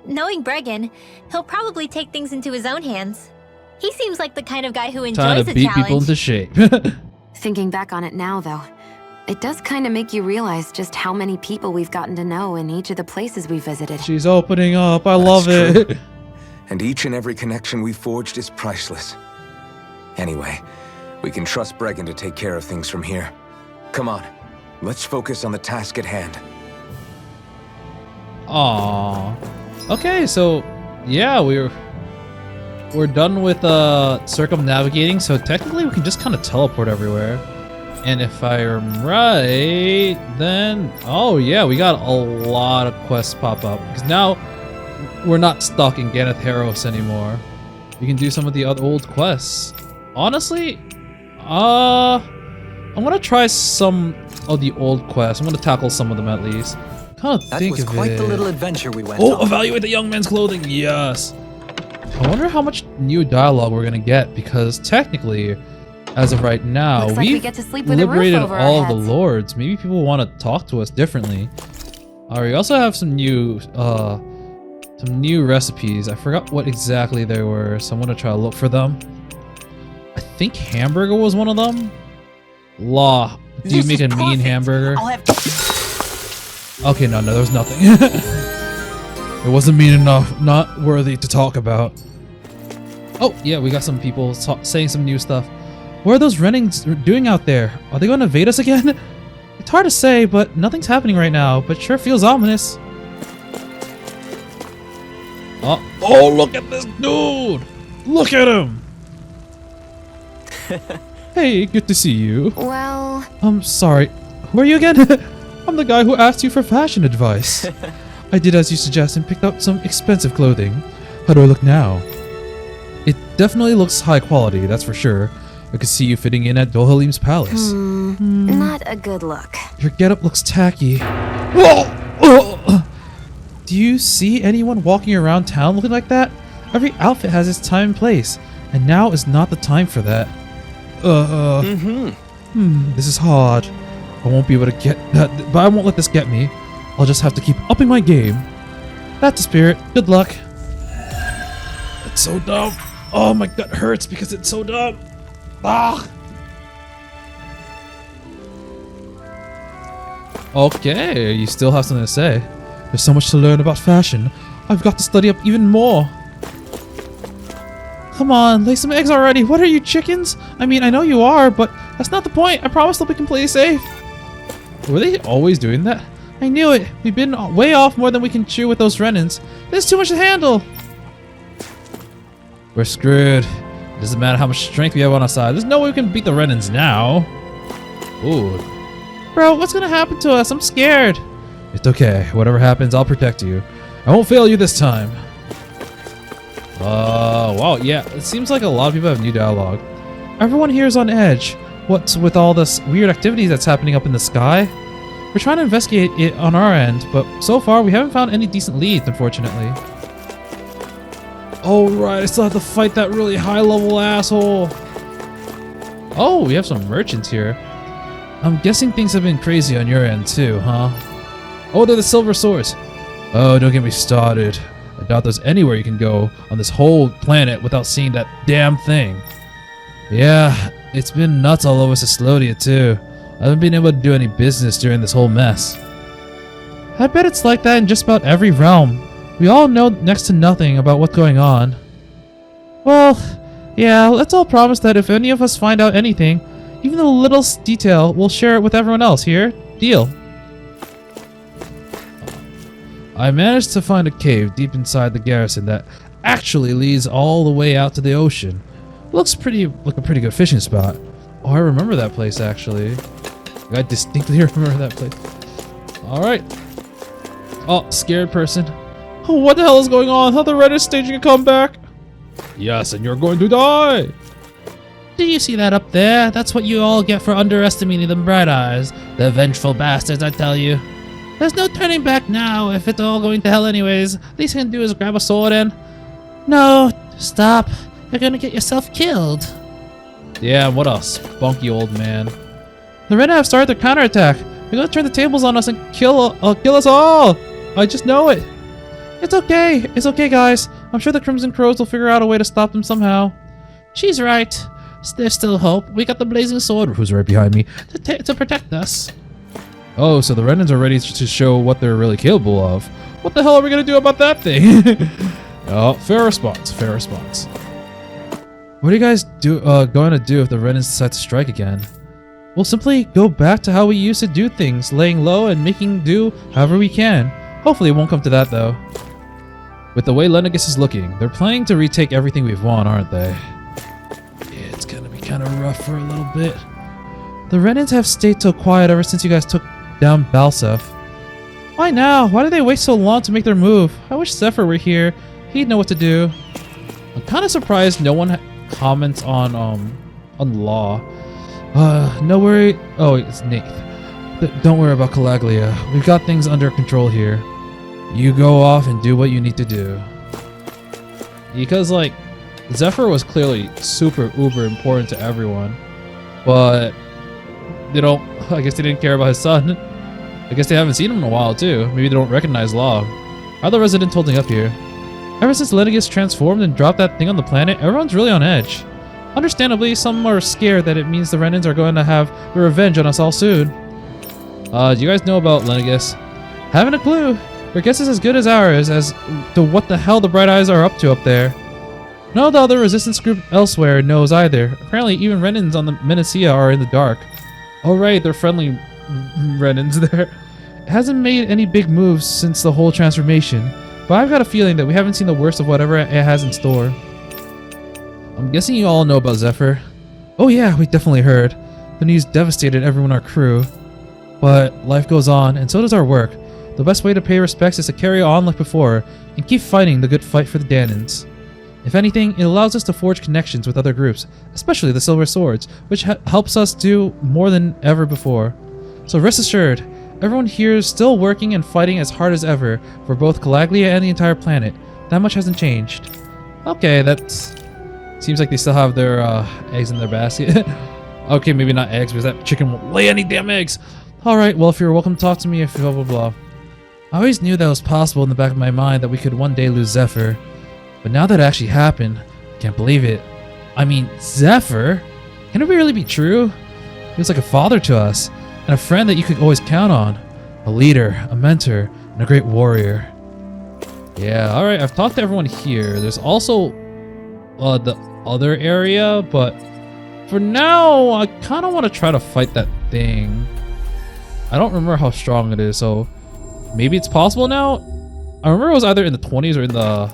Knowing Bregan, he'll probably take things into his own hands. He seems like the kind of guy who Trying enjoys to a beat challenge. people into shape. Thinking back on it now, though, it does kind of make you realize just how many people we've gotten to know in each of the places we visited. She's opening up. I love That's it. true. And each and every connection we forged is priceless. Anyway, we can trust Bregan to take care of things from here. Come on, let's focus on the task at hand. Aww. Okay, so yeah, we're done with circumnavigating, so technically we can just kind of teleport everywhere. And if I am right, then oh yeah, we got a lot of quests pop up because now we're not stuck in Ganeth Harros anymore. We can do some of the other old quests. Honestly, I'm gonna try some of the old quests. I'm gonna tackle some of them at least. Kind of That think was of quite it. the little adventure we went Oh, on. evaluate the young man's clothing. Yes. I wonder how much new dialogue we're gonna get because technically, as of right now, Looks like we we've get to sleep with a roof liberated over our all of the heads. lords. Maybe people want to talk to us differently. We also have some new recipes. I forgot what exactly they were, so I'm gonna try to look for them. I think hamburger was one of them. Law. Do you This make is a mean perfect. hamburger? I'll have Okay, no, there was nothing. It wasn't mean enough, not worthy to talk about. Oh, yeah, we got some people saying some new stuff. What are those Renans doing out there? Are they going to invade us again? It's hard to say, but nothing's happening right now, but sure feels ominous. Oh, look at this dude! Look at him! Hey, good to see you. Well... I'm sorry. Who are you again? I'm the guy who asked you for fashion advice. I did as you suggested and picked up some expensive clothing. How do I look now? It definitely looks high quality, that's for sure. I could see you fitting in at Dohalim's palace. Not a good look. Your getup looks tacky. Whoa! Do you see anyone walking around town looking like that? Every outfit has its time and place, and now is not the time for that. This is hard. I won't be able to get that, but I won't let this get me. I'll just have to keep upping my game. That's the spirit. Good luck. It's so dumb. Oh, my gut hurts because it's so dumb. Ah! Okay, you still have something to say. There's so much to learn about fashion. I've got to study up even more. Come on, lay some eggs already. What are you, chickens? I mean, I know you are, but that's not the point. I promise they'll be completely safe. Were they always doing that? I knew it. We've been way off more than we can chew with those Renans. There's too much to handle. We're screwed. It doesn't matter how much strength we have on our side. There's no way we can beat the Renans now. Ooh. Bro, what's gonna happen to us? I'm scared. It's okay. Whatever happens, I'll protect you. I won't fail you this time. Wow, yeah. It seems like a lot of people have new dialogue. Everyone here is on edge. What's with all this weird activity that's happening up in the sky? We're trying to investigate it on our end, but so far we haven't found any decent leads, unfortunately. Oh, right. I still have to fight that really high-level asshole. Oh, we have some merchants here. I'm guessing things have been crazy on your end too, huh? Oh, they're the silver swords. Oh, don't get me started. I doubt there's anywhere you can go on this whole planet without seeing that damn thing. Yeah, it's been nuts all over Ciclodia too. I haven't been able to do any business during this whole mess. I bet it's like that in just about every realm. We all know next to nothing about what's going on. Well, yeah, let's all promise that if any of us find out anything, even the littlest detail, we'll share it with everyone else here. Deal. I managed to find a cave deep inside the garrison that actually leads all the way out to the ocean. Looks like a pretty good fishing spot. Oh, I remember that place actually. I distinctly remember that place. Alright. Oh, scared person. Oh, what the hell is going on? How the Red is staging a comeback? Yes, and you're going to die! Do you see that up there? That's what you all get for underestimating them Bright Eyes. The vengeful bastards, I tell you. There's no turning back now if it's all going to hell anyways. Least you can do is grab a sword and... No, stop. You're gonna get yourself killed. Yeah, what a spunky old man. The Red have started their counterattack. They're gonna turn the tables on us and kill us all. I just know it. It's okay guys. I'm sure the Crimson Crows will figure out a way to stop them somehow. She's right. There's still hope. We got the blazing sword, who's right behind me, to protect us. Oh, so the Renans are ready to show what they're really capable of. What the hell are we gonna do about that thing? Oh, fair response. What are you guys going to do if the Renans decide to strike again? We'll simply go back to how we used to do things, laying low and making do however we can. Hopefully it won't come to that though. With the way Lenegis is looking, they're planning to retake everything we've won, aren't they? Yeah, it's gonna be kind of rough for a little bit. The Renans have stayed so quiet ever since you guys took down Balsef. Why now? Why did they wait so long to make their move? I wish Zephyr were here. He'd know what to do. I'm kind of surprised no one comments on Law. No worry. Oh, it's Nath. Don't worry about Calaglia. We've got things under control here. You go off and do what you need to do. Because, like, Zephyr was clearly super uber important to everyone. But I guess they didn't care about his son. I guess they haven't seen him in a while, too. Maybe they don't recognize Law. How are the residents holding up here? Ever since Lenegis transformed and dropped that thing on the planet, everyone's really on edge. Understandably, some are scared that it means the Renans are going to have their revenge on us all soon. Do you guys know about Lenegis? Haven't a clue. Your guess is as good as ours as to what the hell the Bright Eyes are up to up there. None of the other resistance group elsewhere knows either. Apparently, even Renans on the Menacea are in the dark. Oh right, they're friendly Renans there. It hasn't made any big moves since the whole transformation, but I've got a feeling that we haven't seen the worst of whatever it has in store. I'm guessing you all know about Zephyr. Oh yeah, we definitely heard. The news devastated everyone on our crew. But life goes on, and so does our work. The best way to pay respects is to carry on like before, and keep fighting the good fight for the Dahnans. If anything, it allows us to forge connections with other groups, especially the Silver Swords, which helps us do more than ever before. So rest assured, everyone here is still working and fighting as hard as ever for both Calaglia and the entire planet. That much hasn't changed. Okay, that's... Seems like they still have their eggs in their basket. Okay, maybe not eggs, because that chicken won't lay any damn eggs. Alright, well, if you're welcome to talk to me, if blah blah blah. I always knew that was possible in the back of my mind that we could one day lose Zephyr. But now that it actually happened, I can't believe it. I mean, Zephyr? Can it really be true? He was like a father to us, and a friend that you could always count on. A leader, a mentor, and a great warrior. Yeah, alright, I've talked to everyone here. There's also the other area, but for now, I kind of want to try to fight that thing. I don't remember how strong it is, so maybe it's possible now? I remember it was either in the 20s or in the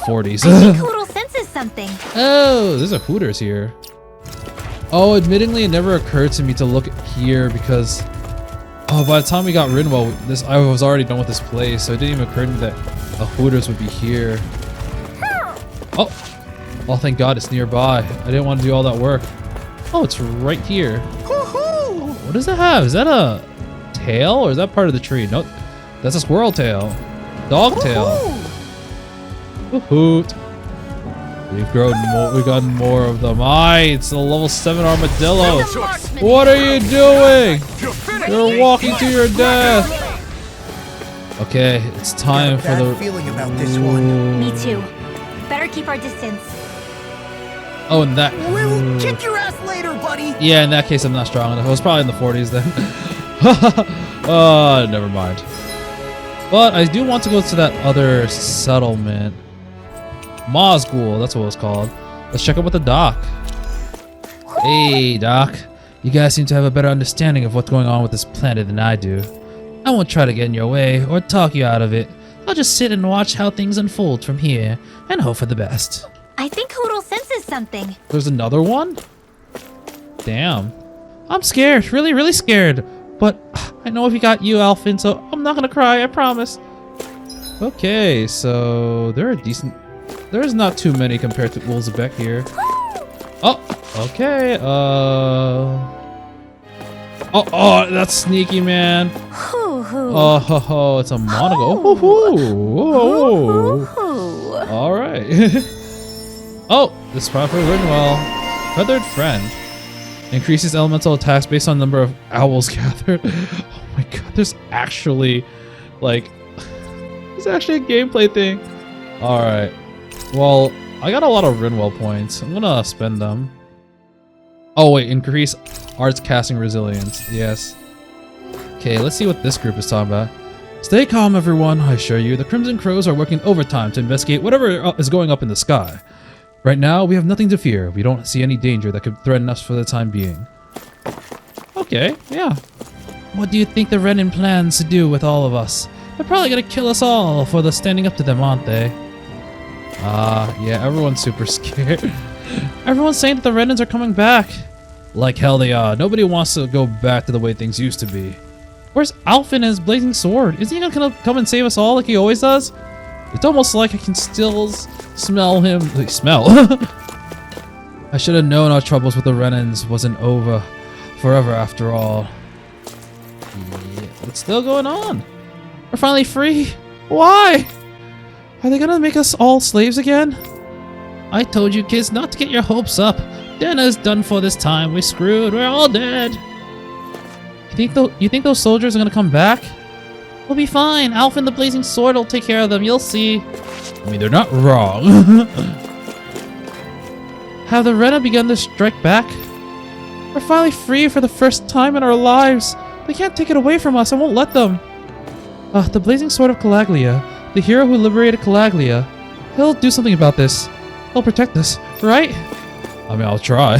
40s. I think Hoodle senses something. Oh, there's a Hooters here. Oh, admittingly, it never occurred to me to look here because by the time we got Rinwell, I was already done with this place, so it didn't even occur to me that a Hooters would be here. Oh, thank God it's nearby. I didn't want to do all that work. Oh, it's right here. What does that have? Is that a tail or is that part of the tree? Nope, that's a squirrel tail. Dog tail. Hoot. We've gotten more of them. It's a level 7 armadillo. What are you doing? You're walking to your death. Okay, it's time for the feeling about this one. Me too. Better keep our distance. Oh, and that. We'll kick your ass later, buddy. Yeah, in that case, I'm not strong enough. I was probably in the 40s then. Never mind. But I do want to go to that other settlement. Mazgul, that's what it was called. Let's check out with the doc. Hey, Doc. You guys seem to have a better understanding of what's going on with this planet than I do. I won't try to get in your way or talk you out of it. I'll just sit and watch how things unfold from here and hope for the best. I think Hoodle senses something. There's another one? Damn. I'm scared, really, really scared. But I know if you got you, Alphin, so I'm not gonna cry, I promise. Okay, so there's not too many compared to Ulzebek here. Oh, okay, Oh, that's sneaky, man. Oh, it's a monocle. All right. Oh, this is probably Rinwell. Feathered Friend. Increases elemental attacks based on number of owls gathered. Oh my god, there's actually a gameplay thing. All right. Well, I got a lot of Rinwell points. I'm gonna spend them. Oh wait, increase arts casting resilience. Yes. Okay, let's see what this group is talking about. Stay calm, everyone. I assure you, the Crimson Crows are working overtime to investigate whatever is going up in the sky. Right now, we have nothing to fear. We don't see any danger that could threaten us for the time being. Okay, yeah. What do you think the Renan plans to do with all of us? They're probably gonna kill us all for the standing up to them, aren't they? Yeah, everyone's super scared. Everyone's saying that the Renans are coming back. Like hell they are. Nobody wants to go back to the way things used to be. Where's Alphin and his blazing sword? Isn't he gonna come and save us all like he always does? It's almost like I can still smell him. Smell? I should have known our troubles with the Renans wasn't over forever after all. Yeah, what's still going on? We're finally free? Why? Are they gonna make us all slaves again? I told you kids not to get your hopes up. Dinner's done for this time. We're screwed. We're all dead. You think those soldiers are gonna come back? We'll be fine. Alpha and the Blazing Sword will take care of them. You'll see. I mean, they're not wrong. Have the Rena begun to strike back? We're finally free for the first time in our lives. They can't take it away from us. I won't let them. The Blazing Sword of Calaglia, the hero who liberated Calaglia. He'll do something about this. He'll protect us, right? I mean, I'll try.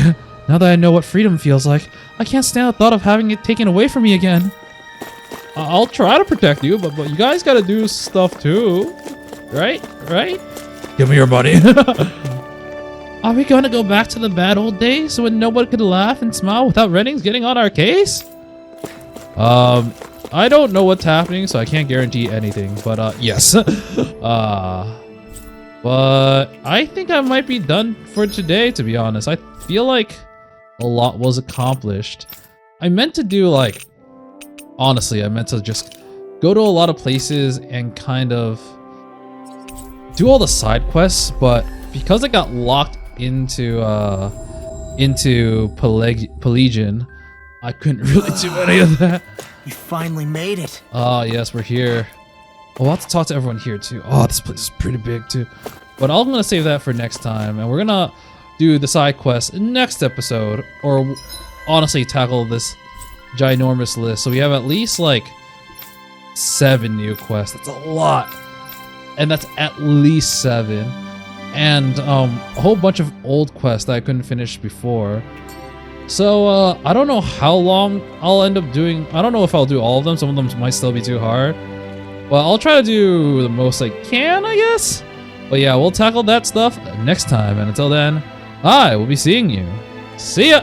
Now that I know what freedom feels like, I can't stand the thought of having it taken away from me again. I'll try to protect you, but you guys gotta do stuff too. Right? Right? Give me your money. Are we gonna go back to the bad old days when nobody could laugh and smile without Renans getting on our case? I don't know what's happening, so I can't guarantee anything, but yes. But I think I might be done for today, to be honest. I feel like a lot was accomplished. I meant to do like, honestly, I meant to just go to a lot of places and kind of do all the side quests, but because I got locked into Pelagian, I couldn't really do any of that. We finally made it. Oh, yes, we're here. We'll have to talk to everyone here too. Oh, this place is pretty big too. But I'm gonna save that for next time, and we're gonna do the side quest next episode, or honestly tackle this ginormous list. So we have at least like 7 new quests. That's a lot, and that's at least 7, and a whole bunch of old quests that I couldn't finish before. So I don't know how long I'll end up doing. I don't know if I'll do all of them. Some of them might still be too hard. Well, I'll try to do the most I can, I guess. But yeah, we'll tackle that stuff next time. And until then, I will be seeing you. See ya!